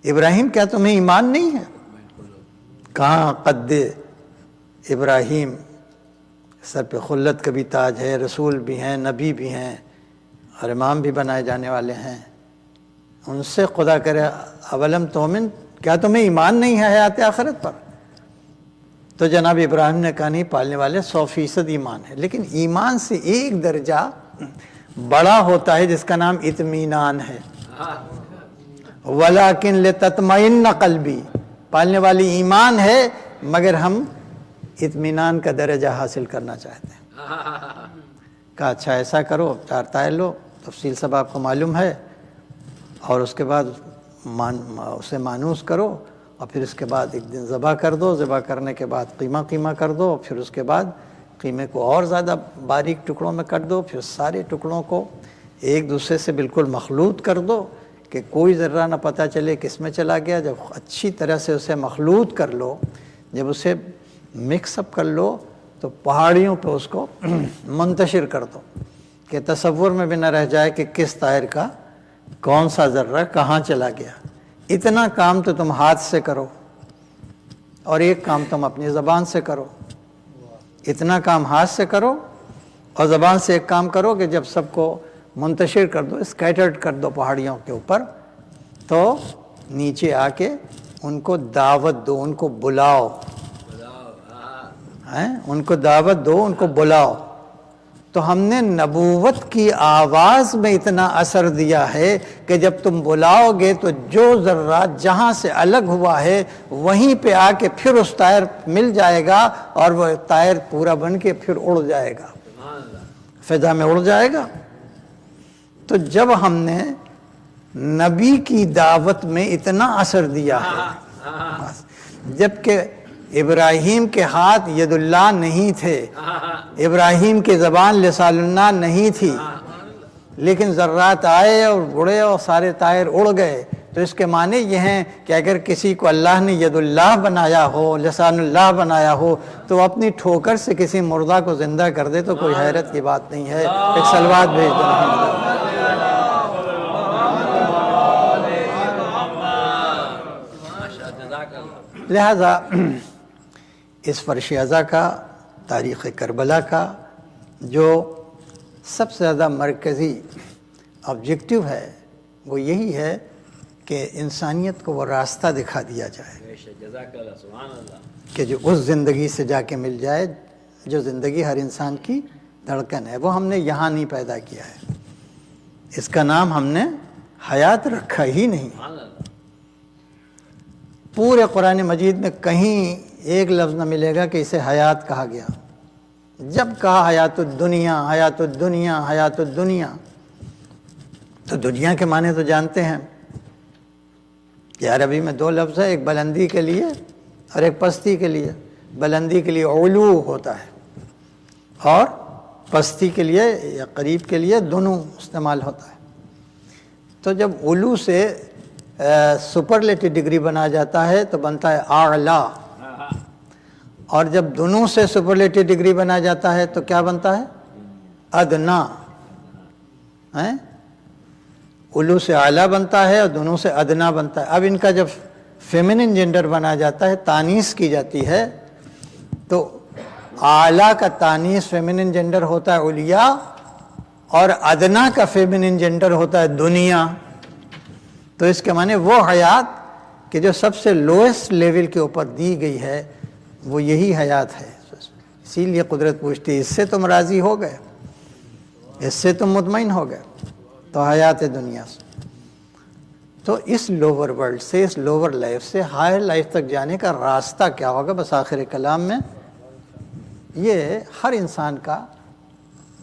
ابراہیم کیا تمہیں ایمان نہیں ہے؟ کہاں قد ابراہیم، سر پہ خلت کا بھی تاج ہے، رسول بھی ہیں، نبی بھی ہیں اور امام بھی بنائے جانے والے ہیں، ان سے خدا کرے اولم تؤمن، کیا تمہیں ایمان نہیں ہے حیات آخرت پر؟ تو جناب ابراہیم نے کہا نہیں، پالنے والے 100% ایمان ہے، لیکن ایمان سے ایک درجہ بڑا ہوتا ہے جس کا نام اطمینان ہے۔ وَلَٰكِن لِتَطْمَئِنَّ قَلْبِي، پالنے والی ایمان ہے مگر ہم اطمینان کا درجہ حاصل کرنا چاہتے ہیں۔ کہا اچھا ایسا کرو، 4 تائر لو، تفصیل سب آپ کو معلوم ہے، اور اس کے بعد اسے مانوس کرو، اور پھر اس کے بعد ایک دن ذبح کر دو، ذبح کرنے کے بعد قیمہ کر دو، پھر اس کے بعد قیمے کو اور زیادہ باریک ٹکڑوں میں کٹ دو، پھر سارے ٹکڑوں کو ایک دوسرے سے بالکل مخلوط کر دو کہ کوئی ذرہ نہ پتہ چلے کس میں چلا گیا۔ جب اچھی طرح سے اسے مخلوط کر لو، جب اسے مکس اپ کر لو، تو پہاڑیوں پہ اس کو منتشر کر دو کہ تصور میں بھی نہ رہ جائے کہ کس طائر کا کون سا ذرہ کہاں چلا گیا۔ اتنا کام تو تم ہاتھ سے کرو اور ایک کام تم اپنی زبان سے کرو۔ اتنا کام ہاتھ سے کرو اور زبان سے ایک کام کرو کہ جب سب کو منتشر کر دو، اسکیٹرڈ کر دو پہاڑیوں کے اوپر، تو نیچے آ کے ان کو دعوت دو، ان کو بلاؤ، ان کو دعوت دو، ان کو بلاؤ۔ تو ہم نے نبوت کی آواز میں اتنا اثر دیا ہے کہ جب تم بلاؤ گے تو جو ذرات جہاں سے الگ ہوا ہے وہیں پہ آ کے پھر اس طائر مل جائے گا، اور وہ طائر پورا بن کے پھر اڑ جائے گا، فضا میں اڑ جائے گا۔ تو جب ہم نے نبی کی دعوت میں اتنا اثر دیا ہے، جبکہ ابراہیم کے ہاتھ ید اللہ نہیں تھے، ابراہیم کی زبان لسان اللہ نہیں تھی، لیکن ذرات آئے اور اڑے اور سارے طائر اڑ گئے، تو اس کے معنی یہ ہیں کہ اگر کسی کو اللہ نے ید اللہ بنایا ہو، لسان اللہ بنایا ہو، تو وہ اپنی ٹھوکر سے کسی مردہ کو زندہ کر دے تو کوئی حیرت کی بات نہیں ہے۔ ایک صلوات بھیج دو۔ لہذا اس فرش ازا کا، تاریخ کربلا کا جو سب سے زیادہ مرکزی آبجیکٹیو ہے وہ یہی ہے کہ انسانیت کو وہ راستہ دکھا دیا جائے کہ جو اس زندگی سے جا کے مل جائے جو زندگی ہر انسان کی دھڑکن ہے۔ وہ ہم نے یہاں نہیں پیدا کیا ہے، اس کا نام ہم نے حیات رکھا ہی نہیں۔ پورے قرآن مجید میں کہیں ایک لفظ نہ ملے گا کہ اسے حیات کہا گیا۔ جب کہا حیات الدنیا، حیات الدنیا، حیات الدنیا، تو دنیا کے معنی تو جانتے ہیں کہ عربی میں 2 لفظ ہے، ایک بلندی کے لیے اور ایک پستی کے لیے۔ بلندی کے لیے علو ہوتا ہے اور پستی کے لیے یا قریب کے لیے دونوں استعمال ہوتا ہے۔ تو جب علو سے سپرلیٹو ڈگری بنا جاتا ہے تو بنتا ہے اعلیٰ، اور جب دونوں سے سپرلیٹو ڈگری بنا جاتا ہے تو کیا بنتا ہے؟ ادنا۔ علو سے اعلیٰ بنتا ہے اور دونوں سے ادنا بنتا ہے۔ اب ان کا جب فیمنن جنڈر بنا جاتا ہے، تانیث کی جاتی ہے، تو اعلیٰ کا تانیث فیمنن جنڈر ہوتا ہے علیا، اور ادنا کا فیمنن جنڈر ہوتا ہے دنیا۔ تو اس کے معنی وہ حیات کہ جو سب سے لوئسٹ لیول کے اوپر دی گئی ہے وہ یہی حیات ہے۔ اسی لیے قدرت پوچھتی ہے اس سے تم راضی ہو گئے، اس سے تم مطمئن ہو گئے، تو حیات دنیا سے۔ تو اس لوور ورلڈ سے، اس لوور لائف سے ہائر لائف تک جانے کا راستہ کیا ہوگا؟ بس آخر کلام میں یہ ہر انسان کا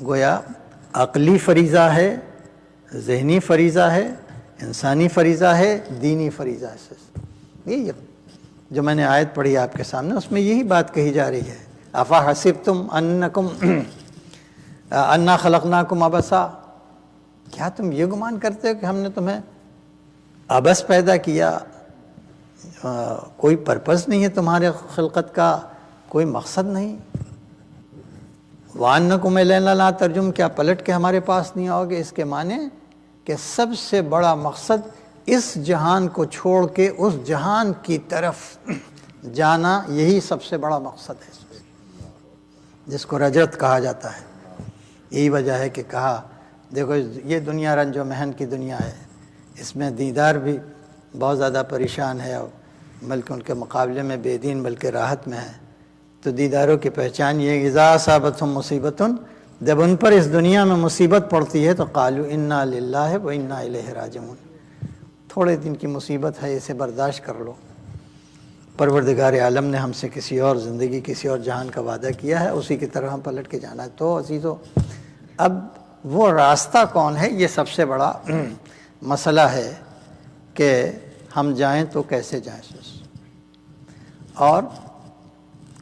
گویا عقلی فریضہ ہے، ذہنی فریضہ ہے، انسانی فریضہ ہے، دینی فریضہ ہے۔ یہ جو میں نے آیت پڑھی آپ کے سامنے، اس میں یہی بات کہی جا رہی ہے۔ افحسبتم انکم انا خلقناکم عبثا، کیا تم یہ گمان کرتے ہو کہ ہم نے تمہیں ابس پیدا کیا، کوئی پرپس نہیں ہے تمہارے خلقت کا، کوئی مقصد نہیں؟ وَأَنَّكُمْ إِلَيْنَا لَا تَرْجُعُونَ، کیا پلٹ کے ہمارے پاس نہیں آؤ گے؟ اس کے معنی کہ سب سے بڑا مقصد اس جہان کو چھوڑ کے اس جہان کی طرف جانا، یہی سب سے بڑا مقصد ہے، جس کو رجعت کہا جاتا ہے۔ یہی وجہ ہے کہ کہا دیکھو یہ دنیا رنج و محن کی دنیا ہے، اس میں دیندار بھی بہت زیادہ پریشان ہے، اور بلکہ ان کے مقابلے میں بے دین بلکہ راحت میں ہے۔ تو دینداروں کی پہچان یہ اذا اصابتہم مصیبۃ، جب ان پر اس دنیا میں مصیبت پڑتی ہے تو قالوا انا للہ و انا الیہ راجعون، تھوڑے دن کی مصیبت ہے، اسے برداشت کر لو، پروردگار عالم نے ہم سے کسی اور زندگی، کسی اور جہان کا وعدہ کیا ہے، اسی کی طرف ہم پلٹ کے جانا ہے۔ تو عزیزو، اب وہ راستہ کون ہے، یہ سب سے بڑا مسئلہ ہے کہ ہم جائیں تو کیسے جائیں۔ اور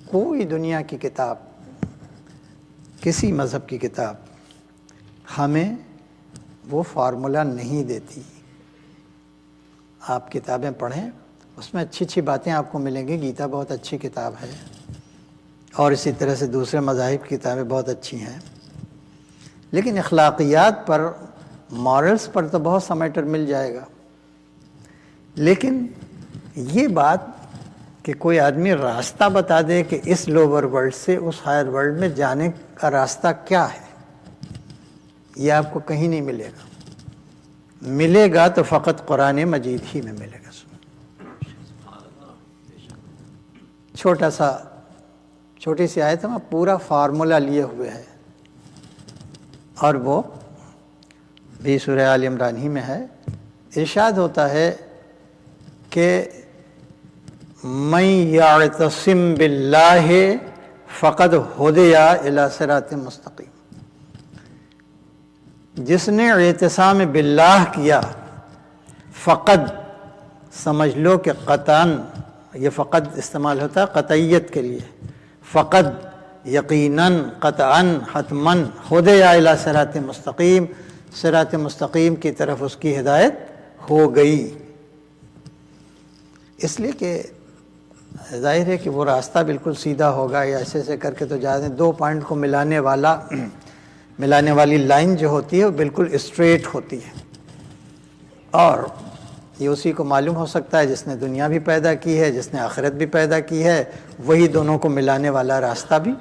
کوئی دنیا کی کتاب، کسی مذہب کی کتاب ہمیں وہ فارمولہ نہیں دیتی۔ آپ کتابیں پڑھیں، اس میں اچھی اچھی باتیں آپ کو ملیں گی۔ گیتا بہت اچھی کتاب ہے، اور اسی طرح سے دوسرے مذاہب کی کتابیں بہت اچھی ہیں، لیکن اخلاقیات پر، مورلز پر تو بہت سا میٹر مل جائے گا۔ لیکن یہ بات کہ کوئی آدمی راستہ بتا دے کہ اس لوور ورلڈ سے اس ہائر ورلڈ میں جانے کا راستہ کیا ہے، یہ آپ کو کہیں نہیں ملے گا۔ ملے گا تو فقط قرآن مجید ہی میں ملے گا۔ چھوٹی سی آیت میں پورا فارمولہ لیے ہوئے ہے، اور وہ بھی سورہ آل عمران ہی میں ہے۔ ارشاد ہوتا ہے کہ من یعتصم باللہ فقد ہدی الی صراط مستقیم، جس نے اعتصام باللہ کیا، فقد سمجھ لو کہ قطعاً، یہ فقد استعمال ہوتا ہے قطعیت کے لیے، فقد یقیناً، قطعاً، حتماً، ہدی الی صراط مستقیم، صراط مستقیم کی طرف اس کی ہدایت ہو گئی۔ اس لیے کہ ظاہر ہے کہ وہ راستہ بالکل سیدھا ہوگا، یا ایسے ایسے کر کے تو جاتے ہیں، دو پوائنٹ کو ملانے والی لائن جو ہوتی ہے وہ بالکل اسٹریٹ ہوتی ہے، اور یہ اسی کو معلوم ہو سکتا ہے جس نے دنیا بھی پیدا کی ہے، جس نے آخرت بھی پیدا کی ہے، وہی دونوں کو ملانے والا راستہ بھی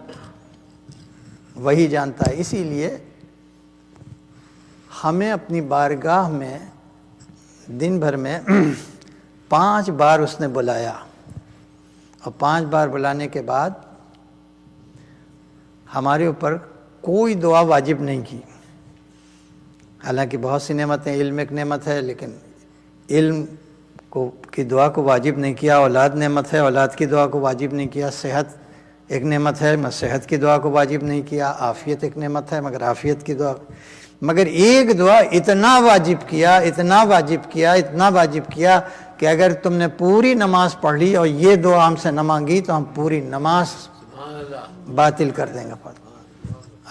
وہی جانتا ہے۔ اسی لیے ہمیں اپنی بارگاہ میں دن بھر میں 5 بار اس نے بلایا، اور 5 بار بلانے کے بعد ہمارے اوپر کوئی دعا واجب نہیں کی۔ حالانکہ بہت سی نعمتیں، علم ایک نعمت ہے، لیکن علم کی دعا کو واجب نہیں کیا۔ اولاد نعمت ہے، اولاد کی دعا کو واجب نہیں کیا۔ صحت ایک نعمت ہے، میں صحت کی دعا کو واجب نہیں کیا۔ عافیت ایک نعمت ہے، مگر عافیت کی دعا، مگر ایک دعا اتنا واجب کیا، اتنا واجب کیا، اتنا واجب کیا کہ اگر تم نے پوری نماز پڑھ لی اور یہ دعا ہم سے نہ مانگی تو ہم پوری نماز باطل کر دیں گے۔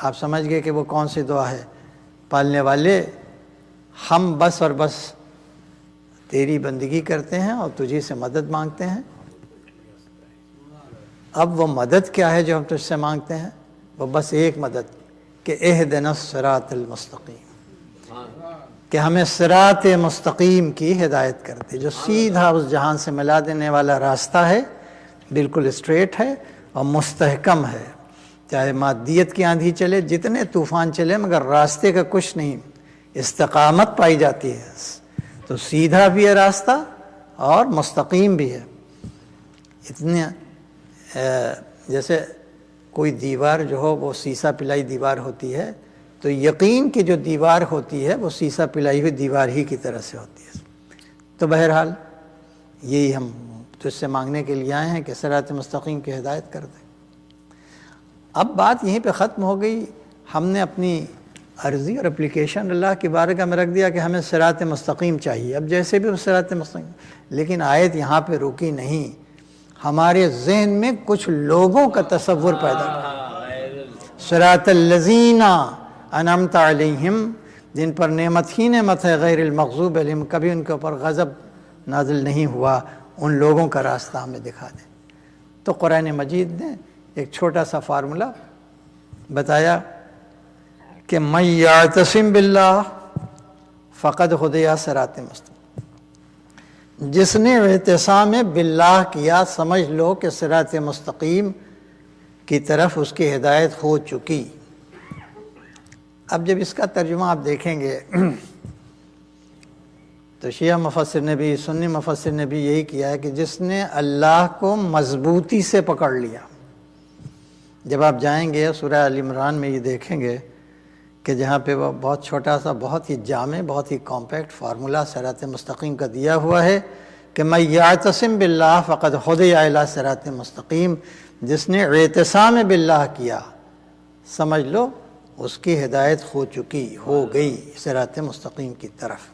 آپ سمجھ گئے کہ وہ کون سی دعا ہے؟ پالنے والے، ہم بس اور بس تیری بندگی کرتے ہیں اور تجھی سے مدد مانگتے ہیں۔ اب وہ مدد کیا ہے جو ہم تجھ سے مانگتے ہیں؟ وہ بس ایک مدد کہ اہدنا الصراط المستقیم، کہ ہمیں صراط مستقیم کی ہدایت کر دے، جو سیدھا اس جہان سے ملا دینے والا راستہ ہے، بالکل اسٹریٹ ہے اور مستحکم ہے۔ چاہے مادیت کی آندھی چلے، جتنے طوفان چلے، مگر راستے کا کچھ نہیں، استقامت پائی جاتی ہے۔ تو سیدھا بھی ہے راستہ اور مستقیم بھی ہے۔ اتنے جیسے کوئی دیوار جو ہو وہ سیسا پلائی دیوار ہوتی ہے، تو یقین کی جو دیوار ہوتی ہے وہ سیسا پلائی ہوئی دیوار ہی کی طرح سے ہوتی ہے۔ تو بہرحال یہی ہم تجھ سے مانگنے کے لیے آئے ہیں کہ صراط مستقیم کی ہدایت کر دیں۔ اب بات یہیں پہ ختم ہو گئی۔ ہم نے اپنی عرضی اور اپلیکیشن اللہ کی بارگاہ میں رکھ دیا کہ ہمیں صراط مستقیم چاہیے، اب جیسے بھی صراط مستقیم، لیکن آیت یہاں پہ رکی نہیں، ہمارے ذہن میں کچھ لوگوں کا تصور پیدا کیا۔ صراط الذین انعمت علیہم جن پر نعمت ہی نعمت ہے، غیر المغضوب علیہم، کبھی ان کے اوپر غضب نازل نہیں ہوا، ان لوگوں کا راستہ ہمیں دکھا دے۔ تو قرآن مجید نے ایک چھوٹا سا فارمولہ بتایا کہ من یعتصم باللہ فقد ہدی صراط مستقیم، جس نے اعتصام باللہ کیا، سمجھ لو کہ صراط مستقیم کی طرف اس کی ہدایت ہو چکی۔ اب جب اس کا ترجمہ آپ دیکھیں گے تو شیعہ مفسر نے بھی، سنی مفسر نے بھی یہی کیا ہے کہ جس نے اللہ کو مضبوطی سے پکڑ لیا۔ جب آپ جائیں گے سورہ آل عمران میں یہ دیکھیں گے کہ جہاں پہ وہ بہت چھوٹا سا، بہت ہی جامع، بہت ہی کمپیکٹ فارمولہ صراط مستقیم کا دیا ہوا ہے کہ من یعتصم باللہ فقد ہدی الی صراط مستقیم، جس نے اعتصام باللہ کیا، سمجھ لو اس کی ہدایت ہو چکی، ہو گئی صراط مستقیم کی طرف۔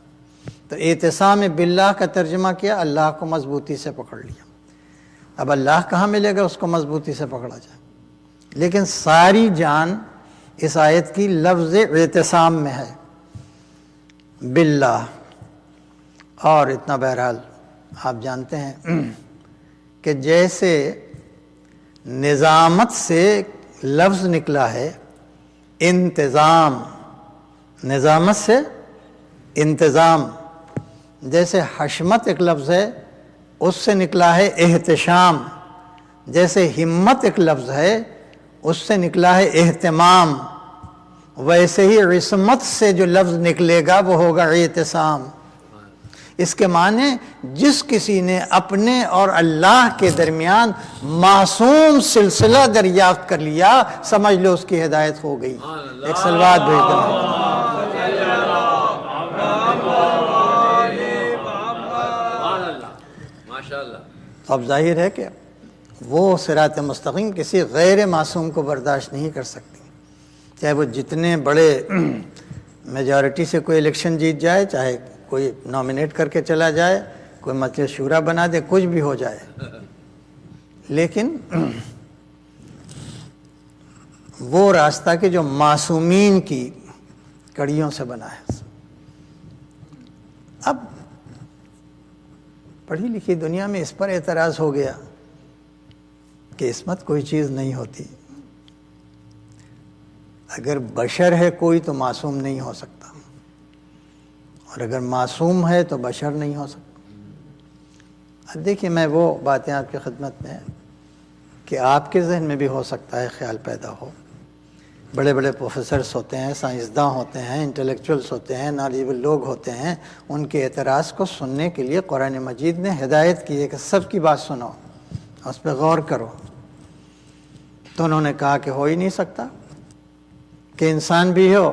تو اعتصام باللہ کا ترجمہ کیا، اللہ کو مضبوطی سے پکڑ لیا۔ اب اللہ کہاں ملے گا اس کو مضبوطی سے پکڑا جائے؟ لیکن ساری جان اس آیت کی لفظ اعتصام میں ہے، باللہ۔ اور اتنا بہرحال آپ جانتے ہیں کہ جیسے نظامت سے لفظ نکلا ہے انتظام، نظامت سے انتظام، جیسے حشمت ایک لفظ ہے اس سے نکلا ہے احتشام، جیسے ہمت ایک لفظ ہے اس سے نکلا ہے اہتمام، ویسے ہی عصمت سے جو لفظ نکلے گا وہ ہوگا اعتصام۔ اس کے معنی جس کسی نے اپنے اور اللہ کے درمیان معصوم سلسلہ دریافت کر لیا، سمجھ لو اس کی ہدایت ہو گئی۔ ایک صلوات بھیج دو۔ تو اب ظاہر ہے کہ وہ صراط مستقیم کسی غیر معصوم کو برداشت نہیں کر سکتی، چاہے وہ جتنے بڑے میجارٹی سے کوئی الیکشن جیت جائے، چاہے کوئی نامنیٹ کر کے چلا جائے، کوئی مجلس شورا بنا دے، کچھ بھی ہو جائے، لیکن وہ راستہ کہ جو معصومین کی کڑیوں سے بنا ہے۔ اب پڑھی لکھی دنیا میں اس پر اعتراض ہو گیا کہ عصمت کوئی چیز نہیں ہوتی، اگر بشر ہے کوئی تو معصوم نہیں ہو سکتا، اور اگر معصوم ہے تو بشر نہیں ہو سکتا۔ اب دیکھیے میں وہ باتیں آپ کی خدمت میں کہ آپ کے ذہن میں بھی ہو سکتا ہے خیال پیدا ہو، بڑے بڑے پروفیسرز ہوتے ہیں، سائنسداں ہوتے ہیں، انٹلیکچوئلس ہوتے ہیں، نالیجبل لوگ ہوتے ہیں، ان کے اعتراض کو سننے کے لیے قرآن مجید نے ہدایت کی ہے کہ سب کی بات سنو، اس پہ غور کرو۔ تو انہوں نے کہا کہ ہو ہی نہیں سکتا کہ انسان بھی ہو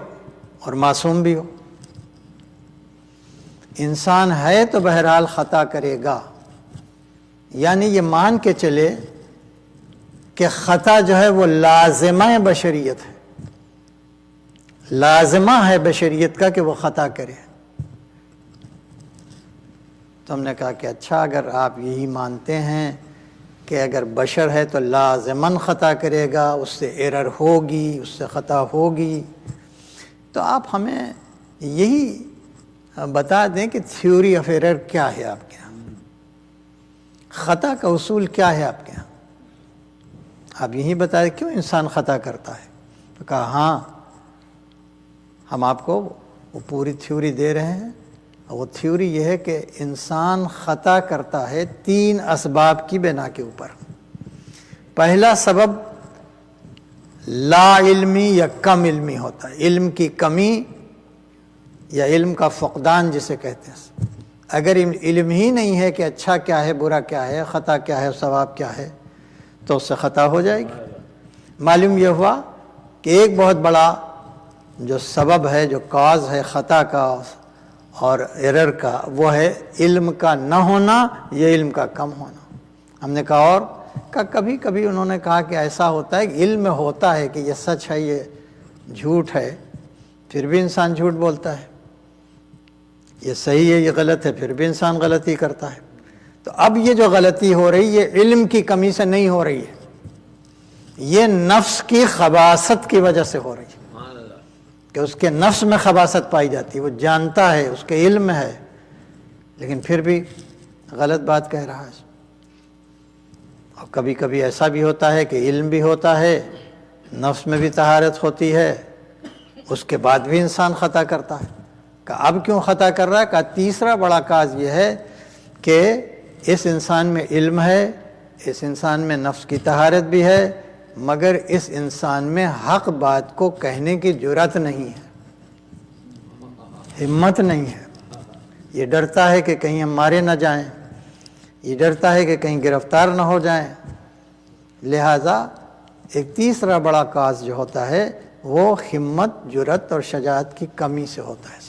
اور معصوم بھی ہو۔ انسان ہے تو بہرحال خطا کرے گا، یعنی یہ مان کے چلے کہ خطا جو ہے وہ لازمہ بشریت ہے، لازمہ ہے بشریت کا کہ وہ خطا کرے۔ تو ہم نے کہا کہ اچھا اگر آپ یہی مانتے ہیں کہ اگر بشر ہے تو لازماً خطا کرے گا، اس سے ایرر ہوگی، اس سے خطا ہوگی، تو آپ ہمیں یہی بتا دیں کہ تھیوری آف ایرر کیا ہے آپ کے ہاں، خطا کا اصول کیا ہے آپ کے ہاں، آپ یہی بتا دیں کیوں انسان خطا کرتا ہے۔ تو کہا ہاں ہم آپ کو وہ پوری تھیوری دے رہے ہیں، اور وہ تھیوری یہ ہے کہ انسان خطا کرتا ہے 3 اسباب کی بنا کے اوپر۔ پہلا سبب لا علمی یا کم علمی ہوتا ہے، علم کی کمی یا علم کا فقدان جسے کہتے ہیں۔ اگر علم ہی نہیں ہے کہ اچھا کیا ہے، برا کیا ہے، خطا کیا ہے، ثواب کیا ہے، تو اس سے خطا ہو جائے گی۔ معلوم یہ ہوا کہ ایک بہت بڑا جو سبب ہے، جو کاز ہے خطا کا اور ایرر کا، وہ ہے علم کا نہ ہونا یا علم کا کم ہونا۔ ہم نے کہا اور کبھی کبھی انہوں نے کہا کہ ایسا ہوتا ہے کہ علم میں ہوتا ہے کہ یہ سچ ہے، یہ جھوٹ ہے، پھر بھی انسان جھوٹ بولتا ہے، یہ صحیح ہے، یہ غلط ہے، پھر بھی انسان غلطی کرتا ہے۔ تو اب یہ جو غلطی ہو رہی ہے علم کی کمی سے نہیں ہو رہی ہے، یہ نفس کی خباثت کی وجہ سے ہو رہی ہے کہ اس کے نفس میں خباثت پائی جاتی ہے، وہ جانتا ہے، اس کے علم ہے، لیکن پھر بھی غلط بات کہہ رہا ہے۔ اور کبھی کبھی ایسا بھی ہوتا ہے کہ علم بھی ہوتا ہے، نفس میں بھی طہارت ہوتی ہے، اس کے بعد بھی انسان خطا کرتا ہے۔ کہ اب کیوں خطا کر رہا ہے؟ کہ تیسرا بڑا کاز یہ ہے کہ اس انسان میں علم ہے، اس انسان میں نفس کی طہارت بھی ہے، مگر اس انسان میں حق بات کو کہنے کی جرأت نہیں ہے، ہمت نہیں ہے۔ یہ ڈرتا ہے کہ کہیں ہم مارے نہ جائیں، یہ ڈرتا ہے کہ کہیں گرفتار نہ ہو جائیں۔ لہٰذا ایک تیسرا بڑا کاز جو ہوتا ہے وہ ہمت، جرأت اور شجاعت کی کمی سے ہوتا ہے۔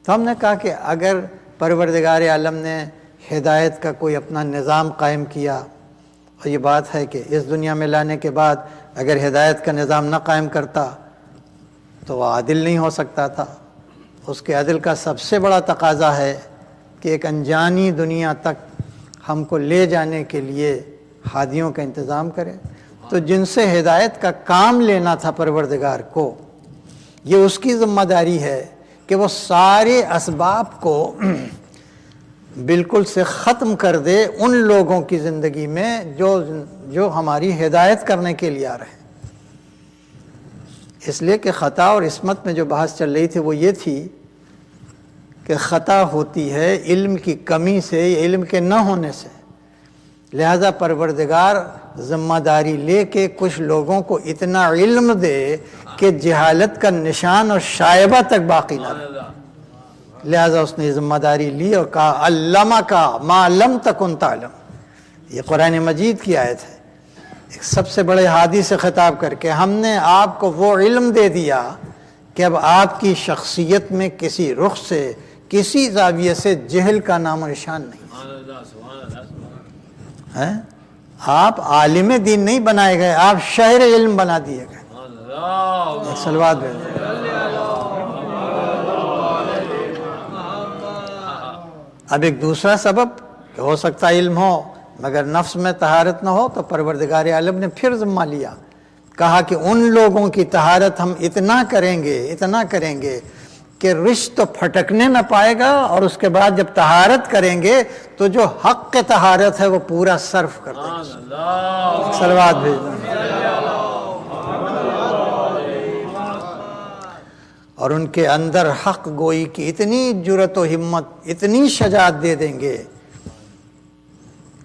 تو ہم نے کہا کہ اگر پروردگار عالم نے ہدایت کا کوئی اپنا نظام قائم کیا، اور یہ بات ہے کہ اس دنیا میں لانے کے بعد اگر ہدایت کا نظام نہ قائم کرتا تو وہ عادل نہیں ہو سکتا تھا۔ اس کے عدل کا سب سے بڑا تقاضا ہے کہ ایک انجانی دنیا تک ہم کو لے جانے کے لیے ہادیوں کا انتظام کرے۔ تو جن سے ہدایت کا کام لینا تھا پروردگار کو، یہ اس کی ذمہ داری ہے کہ وہ سارے اسباب کو بالکل سے ختم کر دے ان لوگوں کی زندگی میں جو ہماری ہدایت کرنے کے لیے آ رہے ہیں۔ اس لیے کہ خطا اور عصمت میں جو بحث چل رہی تھی وہ یہ تھی کہ خطا ہوتی ہے علم کی کمی سے، علم کے نہ ہونے سے۔ لہذا پروردگار ذمہ داری لے کے کچھ لوگوں کو اتنا علم دے کہ جہالت کا نشان اور شائبہ تک باقی نہ رہے۔ لہذا اس نے ذمہ داری لی اور کہا علمک ما لم تکن تعلم۔ یہ قرآن مجید کی آیت ہے، ایک سب سے بڑے ہادی سے خطاب کر کے ہم نے آپ کو وہ علم دے دیا کہ اب آپ کی شخصیت میں کسی رخ سے، کسی زاویے سے جہل کا نام و نشان نہیں ہے۔ آپ عالم دین نہیں بنائے گئے، آپ شہر علم بنا دیے گئے۔ صلوات بھیجو۔ اب ایک دوسرا سبب کہ ہو سکتا ہے علم ہو مگر نفس میں طہارت نہ ہو، تو پروردگار عالم نے پھر ذمہ لیا، کہا کہ ان لوگوں کی طہارت ہم اتنا کریں گے کہ رشت تو پھٹکنے نہ پائے گا، اور اس کے بعد جب طہارت کریں گے تو جو حق کے طہارت ہے وہ پورا صرف کر دیں گے۔ صلوات بھیجو۔ اور ان کے اندر حق گوئی کی اتنی جرأت و ہمت، اتنی شجاعت دے دیں گے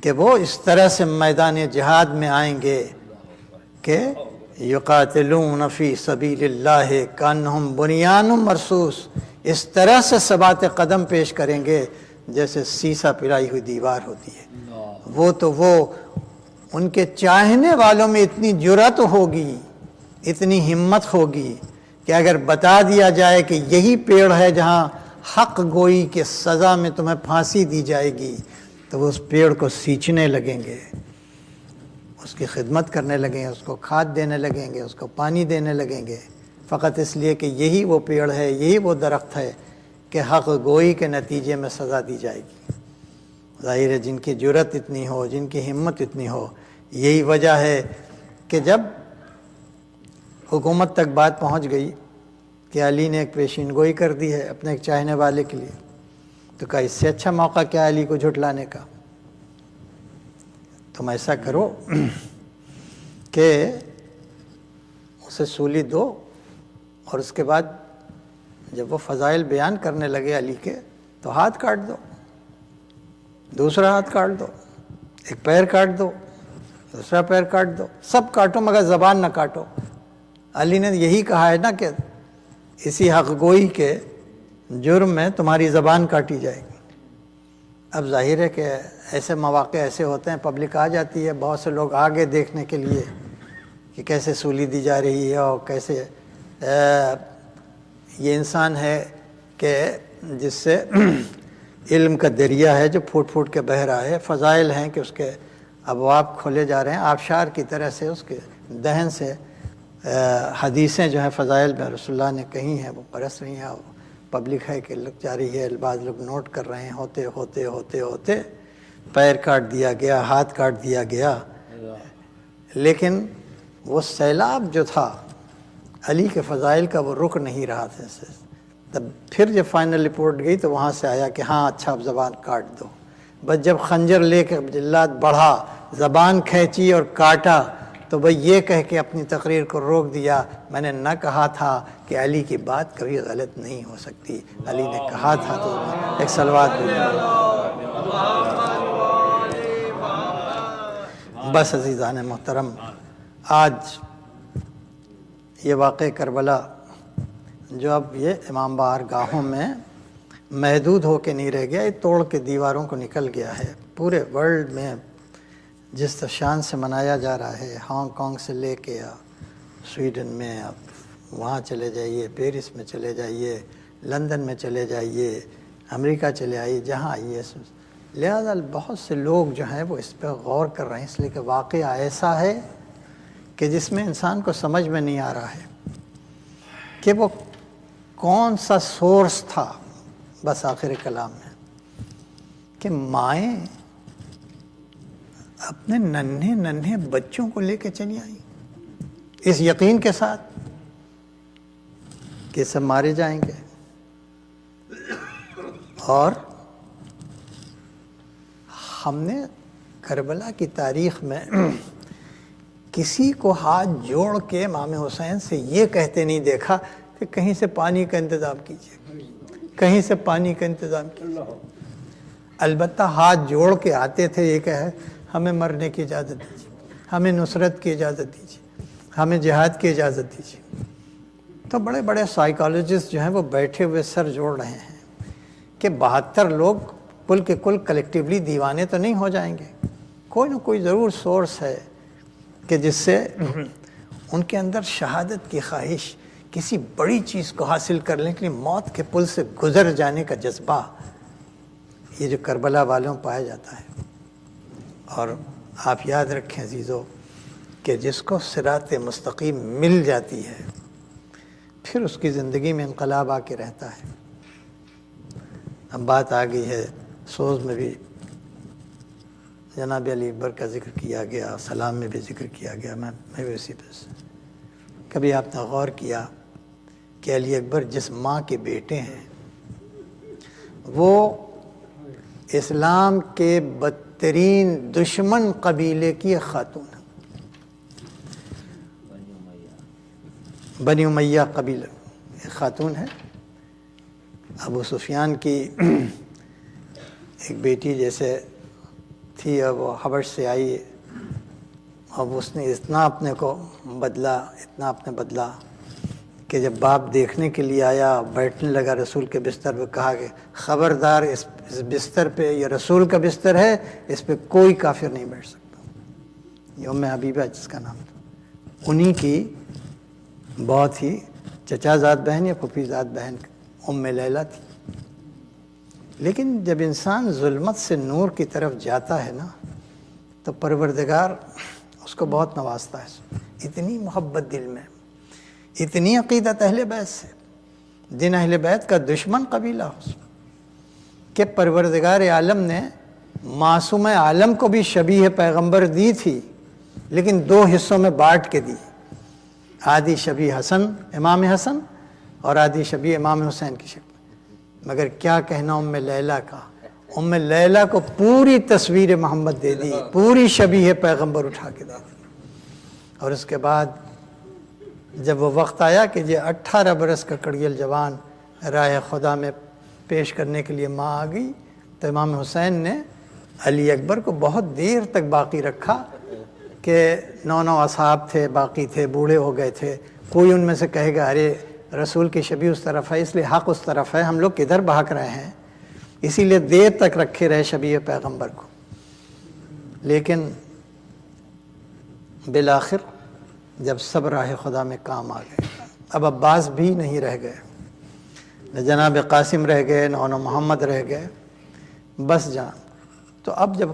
کہ وہ اس طرح سے میدان جہاد میں آئیں گے کہ یقاتلون فی سبیل اللہ کانہم بنیان مرصوص، اس طرح سے ثبات قدم پیش کریں گے جیسے سیسا پلائی ہوئی دیوار ہوتی ہے۔ وہ ان کے چاہنے والوں میں اتنی جرأت ہوگی، اتنی ہمت ہوگی کہ اگر بتا دیا جائے کہ یہی پیڑ ہے جہاں حق گوئی کے سزا میں تمہیں پھانسی دی جائے گی، تو وہ اس پیڑ کو سینچنے لگیں گے، اس کی خدمت کرنے لگیں گے، اس کو کھاد دینے لگیں گے، اس کو پانی دینے لگیں گے، فقط اس لیے کہ یہی وہ پیڑ ہے، یہی وہ درخت ہے کہ حق گوئی کے نتیجے میں سزا دی جائے گی۔ ظاہر ہے جن کی جرأت اتنی ہو، جن کی ہمت اتنی ہو، یہی وجہ ہے کہ جب حکومت تک بات پہنچ گئی کہ علی نے ایک پیشین گوئی کر دی ہے اپنے ایک چاہنے والے کے لیے، تو کہا اس سے اچھا موقع کیا علی کو جھٹلانے کا، تم ایسا کرو کہ اسے سولی دو، اور اس کے بعد جب وہ فضائل بیان کرنے لگے علی کے تو ہاتھ کاٹ دو، دوسرا ہاتھ کاٹ دو، ایک پیر کاٹ دو، دوسرا پیر کاٹ دو، سب کاٹو مگر زبان نہ کاٹو۔ علی نے یہی کہا ہے نا کہ اسی حق گوئی کے جرم میں تمہاری زبان کاٹی جائے گی۔ اب ظاہر ہے کہ ایسے مواقع ایسے ہوتے ہیں، پبلک آ جاتی ہے، بہت سے لوگ آگے دیکھنے کے لیے کہ کیسے سولی دی جا رہی ہے، اور کیسے یہ انسان ہے کہ جس سے علم کا دریا ہے جو پھوٹ پھوٹ کے بہہ رہا ہے، فضائل ہیں کہ اس کے ابواب کھولے جا رہے ہیں، آبشار کی طرح سے اس کے دہن سے حدیثیں جو ہیں فضائل میں رسول اللہ نے کہی ہیں وہ برس رہی ہیں، اور پبلک ہے کہ لگ جا رہی ہے، بعض لوگ نوٹ کر رہے ہیں، ہوتے ہوتے ہوتے ہوتے پیر کاٹ دیا گیا، ہاتھ کاٹ دیا گیا۔ لیکن وہ سیلاب جو تھا علی کے فضائل کا وہ رک نہیں رہا تھا اسے. تب پھر جب فائنل رپورٹ گئی تو وہاں سے آیا کہ ہاں اچھا اب زبان کاٹ دو. بس جب خنجر لے کے جلاد بڑھا، زبان کھینچی اور کاٹا تو بھئی یہ کہہ کے اپنی تقریر کو روک دیا، میں نے نہ کہا تھا کہ علی کی بات کبھی غلط نہیں ہو سکتی، علی نے کہا تھا. تو ایک صلوات بس. عزیزان محترم، آج یہ واقع کربلا جو اب یہ امام بار گاہوں میں محدود ہو کے نہیں رہ گیا، یہ توڑ کے دیواروں کو نکل گیا ہے. پورے ورلڈ میں جس شان سے منایا جا رہا ہے، ہانگ کانگ سے لے کے سویڈن میں، اب وہاں چلے جائیے، پیرس میں چلے جائیے، لندن میں چلے جائیے، امریکہ چلے آئیے، جہاں آئیے. لہذا بہت سے لوگ جو ہیں وہ اس پہ غور کر رہے ہیں، اس لیے کہ واقعہ ایسا ہے کہ جس میں انسان کو سمجھ میں نہیں آ رہا ہے کہ وہ کون سا سورس تھا. بس آخر کلام میں کہ مائیں اپنے ننھے ننھے بچوں کو لے کے چلی آئیں اس یقین کے ساتھ کہ سب مارے جائیں گے، اور ہم نے کربلا کی تاریخ میں کسی کو ہاتھ جوڑ کے امام حسین سے یہ کہتے نہیں دیکھا کہ کہیں سے پانی کا انتظام کیجیے، کہیں سے پانی کا انتظام کیجیے. البتہ ہاتھ جوڑ کے آتے تھے یہ کہ ہمیں مرنے کی اجازت دیجیے، ہمیں نصرت کی اجازت دیجیے، ہمیں جہاد کی اجازت دیجیے. تو بڑے بڑے سائیکالوجسٹ جو ہیں وہ بیٹھے ہوئے سر جوڑ رہے ہیں کہ 72 لوگ کل کے کل کلیکٹیولی دیوانے تو نہیں ہو جائیں گے. کوئی نہ کوئی ضرور سورس ہے کہ جس سے ان کے اندر شہادت کی خواہش، کسی بڑی چیز کو حاصل کرنے کے لیے موت کے پل سے گزر جانے کا جذبہ، یہ جو کربلا والوں پایا جاتا ہے. اور آپ یاد رکھیں عزیزو کہ جس کو صراط مستقیم مل جاتی ہے پھر اس کی زندگی میں انقلاب آ کے رہتا ہے. اب بات آ گئی ہے، سوز میں بھی جناب علی اکبر کا ذکر کیا گیا، سلام میں بھی ذکر کیا گیا. میں بھی اسی پہ کبھی آپ نے غور کیا کہ علی اکبر جس ماں کے بیٹے ہیں وہ اسلام کے بدترین دشمن قبیلے کی ایک خاتون ہے، بنی امیہ قبیلہ ایک خاتون ہے. ابو سفیان کی ایک بیٹی جیسے تھی، اور وہ حبش سے آئی، اب اس نے اتنا اپنے کو بدلا، اتنا اپنے بدلا کہ جب باپ دیکھنے کے لیے آیا، بیٹھنے لگا رسول کے بستر پہ، کہا کہ خبردار اس بستر پہ، یہ رسول کا بستر ہے، اس پہ کوئی کافر نہیں بیٹھ سکتا. یہ ام حبیبہ جس کا نام تھا، انہی کی بہت ہی چچا زاد بہن یا پھوپھی زاد بہن ام لیلہ تھی. لیکن جب انسان ظلمت سے نور کی طرف جاتا ہے نا تو پروردگار اس کو بہت نوازتا ہے. اتنی محبت دل میں، اتنی عقیدت اہل بیت سے، جن اہل بیت کا دشمن قبیلہ ہو، کہ پروردگار عالم نے معصوم عالم کو بھی شبیہ پیغمبر دی تھی، لیکن 2 حصوں میں بانٹ کے دی. آدھی شبیہ حسن، امام حسن، اور آدھی شبیہ امام حسین کی شکل. مگر کیا کہنا ام لیلہ کا، ام لیلہ کو پوری تصویر محمد دے دی، پوری شبیہ پیغمبر اٹھا کے دے دی. اور اس کے بعد جب وہ وقت آیا کہ یہ 18 برس کا کڑگیل جوان راہ خدا میں پیش کرنے کے لیے ماں آ گئی، تو امام حسین نے علی اکبر کو بہت دیر تک باقی رکھا کہ 9 اصحاب تھے، باقی تھے، بوڑھے ہو گئے تھے. کوئی ان میں سے کہے گا ارے رسول کی شبیہ اس طرف ہے، اس لیے حق اس طرف ہے، ہم لوگ کدھر بھاگ رہے ہیں، اسی لیے دیر تک رکھے رہے شبیہ پیغمبر کو. لیکن بالآخر جب سب راہ خدا میں کام آ گئے، اب عباس بھی نہیں رہ گئے، نہ جناب قاسم رہ گئے، نہ محمد رہ گئے، بس جان. تو اب جب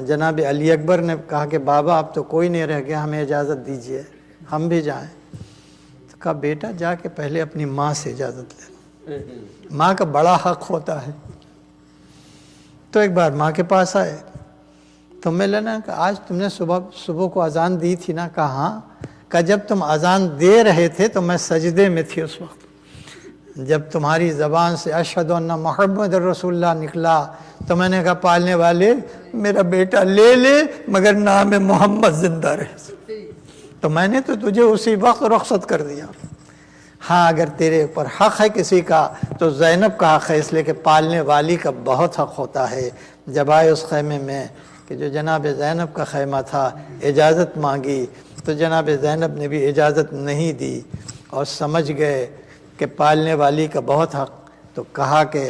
جناب علی اکبر نے کہا کہ بابا اب تو کوئی نہیں رہ گیا، ہمیں اجازت دیجئے ہم بھی جائیں. تو کہا بیٹا جا کے پہلے اپنی ماں سے اجازت لے، ماں کا بڑا حق ہوتا ہے. تو ایک بار ماں کے پاس آئے تو میں لینا کہ آج تم نے صبح کو اذان دی تھی نا، کہا ہاں. کہ جب تم اذان دے رہے تھے تو میں سجدے میں تھی اس وقت، جب تمہاری زبان سے اشہد ان محمد رسول اللہ نکلا تو میں نے کہا پالنے والے میرا بیٹا لے لے مگر نام محمد زندہ رہے، تو میں نے تو تجھے اسی وقت رخصت کر دیا۔ ہاں اگر تیرے اوپر حق ہے کسی کا تو زینب کا حق ہے، اس لیے کہ پالنے والی کا بہت حق ہوتا ہے۔ جب آئے اس خیمے میں کہ جو جناب زینب کا خیمہ تھا، اجازت مانگی تو جناب زینب نے بھی اجازت نہیں دی اور سمجھ گئے کہ پالنے والی کا بہت حق، تو کہا کہ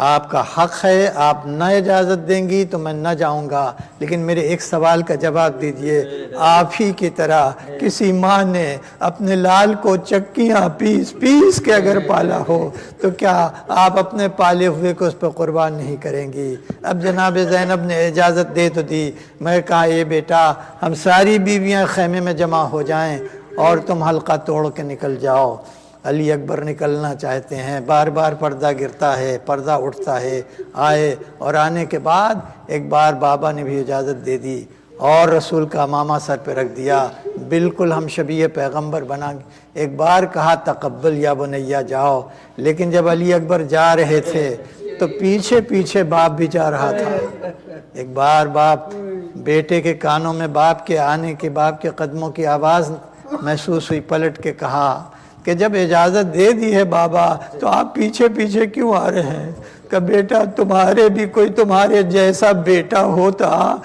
آپ کا حق ہے، آپ نہ اجازت دیں گی تو میں نہ جاؤں گا، لیکن میرے ایک سوال کا جواب دیجئے، آپ ہی کی طرح کسی ماں نے اپنے لال کو چکیاں پیس پیس کے اگر پالا ہو تو کیا آپ اپنے پالے ہوئے کو اس پہ قربان نہیں کریں گی؟ اب جناب زینب نے اجازت دے تو دی، میں کہا یہ بیٹا ہم ساری بیویاں خیمے میں جمع ہو جائیں اور تم حلقہ توڑ کے نکل جاؤ۔ علی اکبر نکلنا چاہتے ہیں، بار بار پردہ گرتا ہے، پردہ اٹھتا ہے، آئے اور آنے کے بعد ایک بار بابا نے بھی اجازت دے دی اور رسول کا امامہ سر پہ رکھ دیا، بالکل ہم شبیہ پیغمبر بنا۔ ایک بار کہا تقبل یا بنیا جاؤ، لیکن جب علی اکبر جا رہے تھے تو پیچھے پیچھے باپ بھی جا رہا تھا۔ ایک بار باپ بیٹے کے کانوں میں باپ کے آنے کے، باپ کے قدموں کی آواز محسوس ہوئی، پلٹ کے کہا کہ جب اجازت دے دی ہے بابا تو آپ پیچھے پیچھے کیوں آ رہے ہیں؟ کہ بیٹا تمہارے بھی کوئی تمہارے جیسا بیٹا ہوتا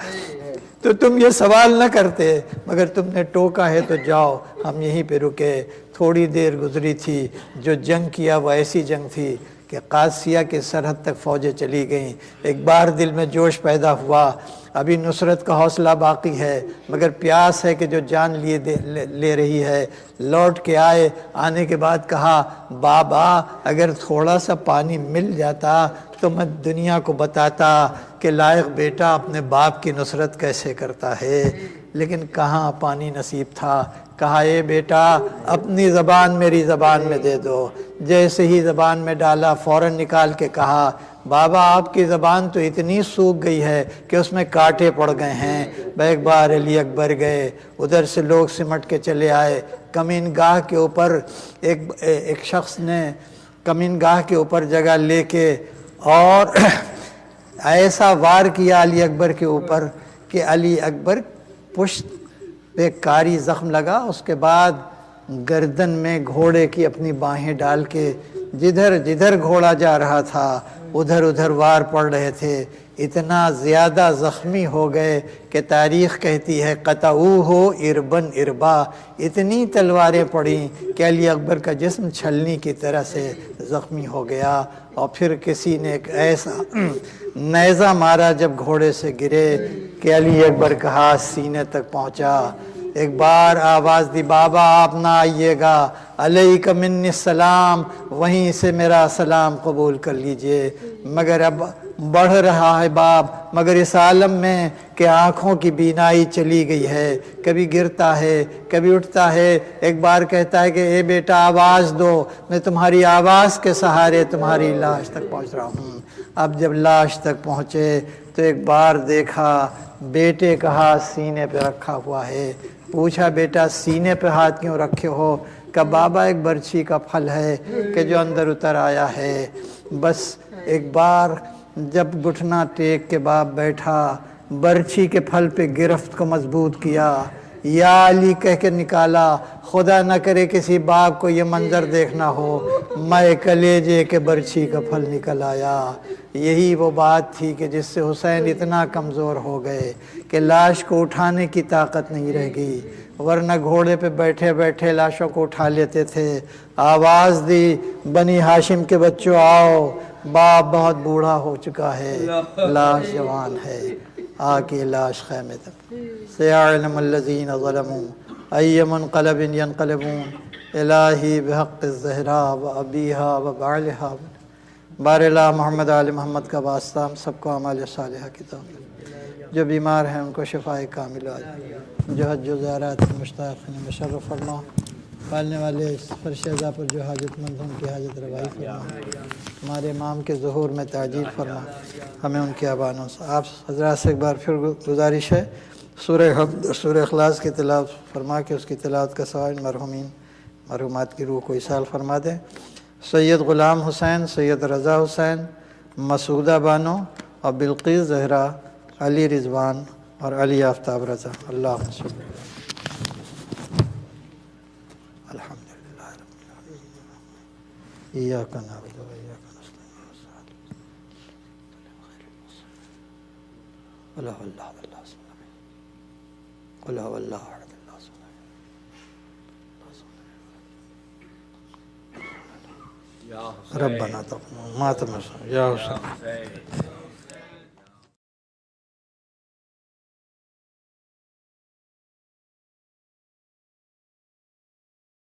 تو تم یہ سوال نہ کرتے، مگر تم نے ٹوکا ہے تو جاؤ، ہم یہیں پہ رکے۔ تھوڑی دیر گزری تھی، جو جنگ کیا وہ ایسی جنگ تھی کہ قادسیہ کے سرحد تک فوجیں چلی گئیں۔ ایک بار دل میں جوش پیدا ہوا، ابھی نصرت کا حوصلہ باقی ہے مگر پیاس ہے کہ جو جان لے رہی ہے۔ لوٹ کے آئے، آنے کے بعد کہا بابا اگر تھوڑا سا پانی مل جاتا تو میں دنیا کو بتاتا کہ لائق بیٹا اپنے باپ کی نصرت کیسے کرتا ہے، لیکن کہاں پانی نصیب تھا۔ کہا اے بیٹا اپنی زبان میری زبان میں دے دو۔ جیسے ہی زبان میں ڈالا فوراً نکال کے کہا بابا آپ کی زبان تو اتنی سوکھ گئی ہے کہ اس میں کانٹے پڑ گئے ہیں۔ ایک بار علی اکبر گئے، ادھر سے لوگ سمٹ کے چلے آئے، کمین گاہ کے اوپر ایک شخص نے کمین گاہ کے اوپر جگہ لے کے اور ایسا وار کیا علی اکبر کے اوپر کہ علی اکبر پشت پہ کاری زخم لگا۔ اس کے بعد گردن میں گھوڑے کی اپنی باہیں ڈال کے جدھر جدھر گھوڑا جا رہا تھا ادھر ادھر وار پڑ رہے تھے، اتنا زیادہ زخمی ہو گئے کہ تاریخ کہتی ہے قطعوہ اربن اربا، اتنی تلواریں پڑیں کہ علی اکبر کا جسم چھلنی کی طرح سے زخمی ہو گیا۔ اور پھر کسی نے ایک ایسا نیزہ مارا جب گھوڑے سے گرے کہ علی اکبر کا ہاتھ سینے تک پہنچا۔ ایک بار آواز دی بابا آپ نہ آئیے گا، علیک منی السلام، وہیں سے میرا سلام قبول کر لیجئے۔ مگر اب بڑھ رہا ہے باپ، مگر اس عالم میں کہ آنکھوں کی بینائی چلی گئی ہے، کبھی گرتا ہے کبھی اٹھتا ہے۔ ایک بار کہتا ہے کہ اے بیٹا آواز دو، میں تمہاری آواز کے سہارے تمہاری لاش تک پہنچ رہا ہوں۔ اب جب لاش تک پہنچے تو ایک بار دیکھا بیٹے کا ہاتھ سینے پہ رکھا ہوا ہے۔ پوچھا بیٹا سینے پہ ہاتھ کیوں رکھے ہو؟ کہ بابا ایک برچھی کا پھل ہے کہ جو اندر اتر آیا ہے۔ بس ایک بار جب گھٹنا ٹیک کے باپ بیٹھا، برچھی کے پھل پہ گرفت کو مضبوط کیا، یا علی کہہ کے نکالا، خدا نہ کرے کسی باپ کو یہ منظر دیکھنا ہو، میں کلیجے کے برچھی کا پھل نکل آیا۔ یہی وہ بات تھی کہ جس سے حسین اتنا کمزور ہو گئے کہ لاش کو اٹھانے کی طاقت نہیں رہ گئی، ورنہ گھوڑے پہ بیٹھے بیٹھے لاشوں کو اٹھا لیتے تھے۔ آواز دی بنی ہاشم کے بچوں آؤ، باپ بہت بوڑھا ہو چکا ہے، لاش جوان ہے، آ کے لاش خیمے تک۔ سیعلم الذین ظلموا ای منقلب ینقلبون الہی بحق الزہراء و ابیہا و بعلہا۔ بار اللہ محمد آل محمد کا واسطہ ہم سب کو اعمال صالحہ کی توفیق، جو بیمار ہیں ان کو شفاء کامل عاجل، جو حج و زیارات کے مشتاق ہیں مشرف فرما، پالنے والے فرش عزا پر جو حاجت مند ہیں ان کی حاجت روائی فرما، ہمارے امام کے ظہور میں تعجیل فرما، ہمیں ان کے آبانوں سے۔ آپ حضرات سے ایک بار پھر گزارش ہے سورہ حمد سورہ اخلاص کی تلاوت فرما کے اس کی تلاوت کا سوال مرحومین مرحومات کی روح کو ایصال فرما دیں۔ سید غلام حسین، سید رضا حسین، مسعودہ بانو اور بلقیس زہرا، علی رضوان اور علی آفتاب رضا۔ اللہم صل علی الحمدللہ رب العالمین ایاک نعبد و ایاک نستعین قل هو اللہ احد اللہ الصمد قل هو اللہ احد اللہ الصمد یا حسین ربنا تقبل ما تمسا یا حسین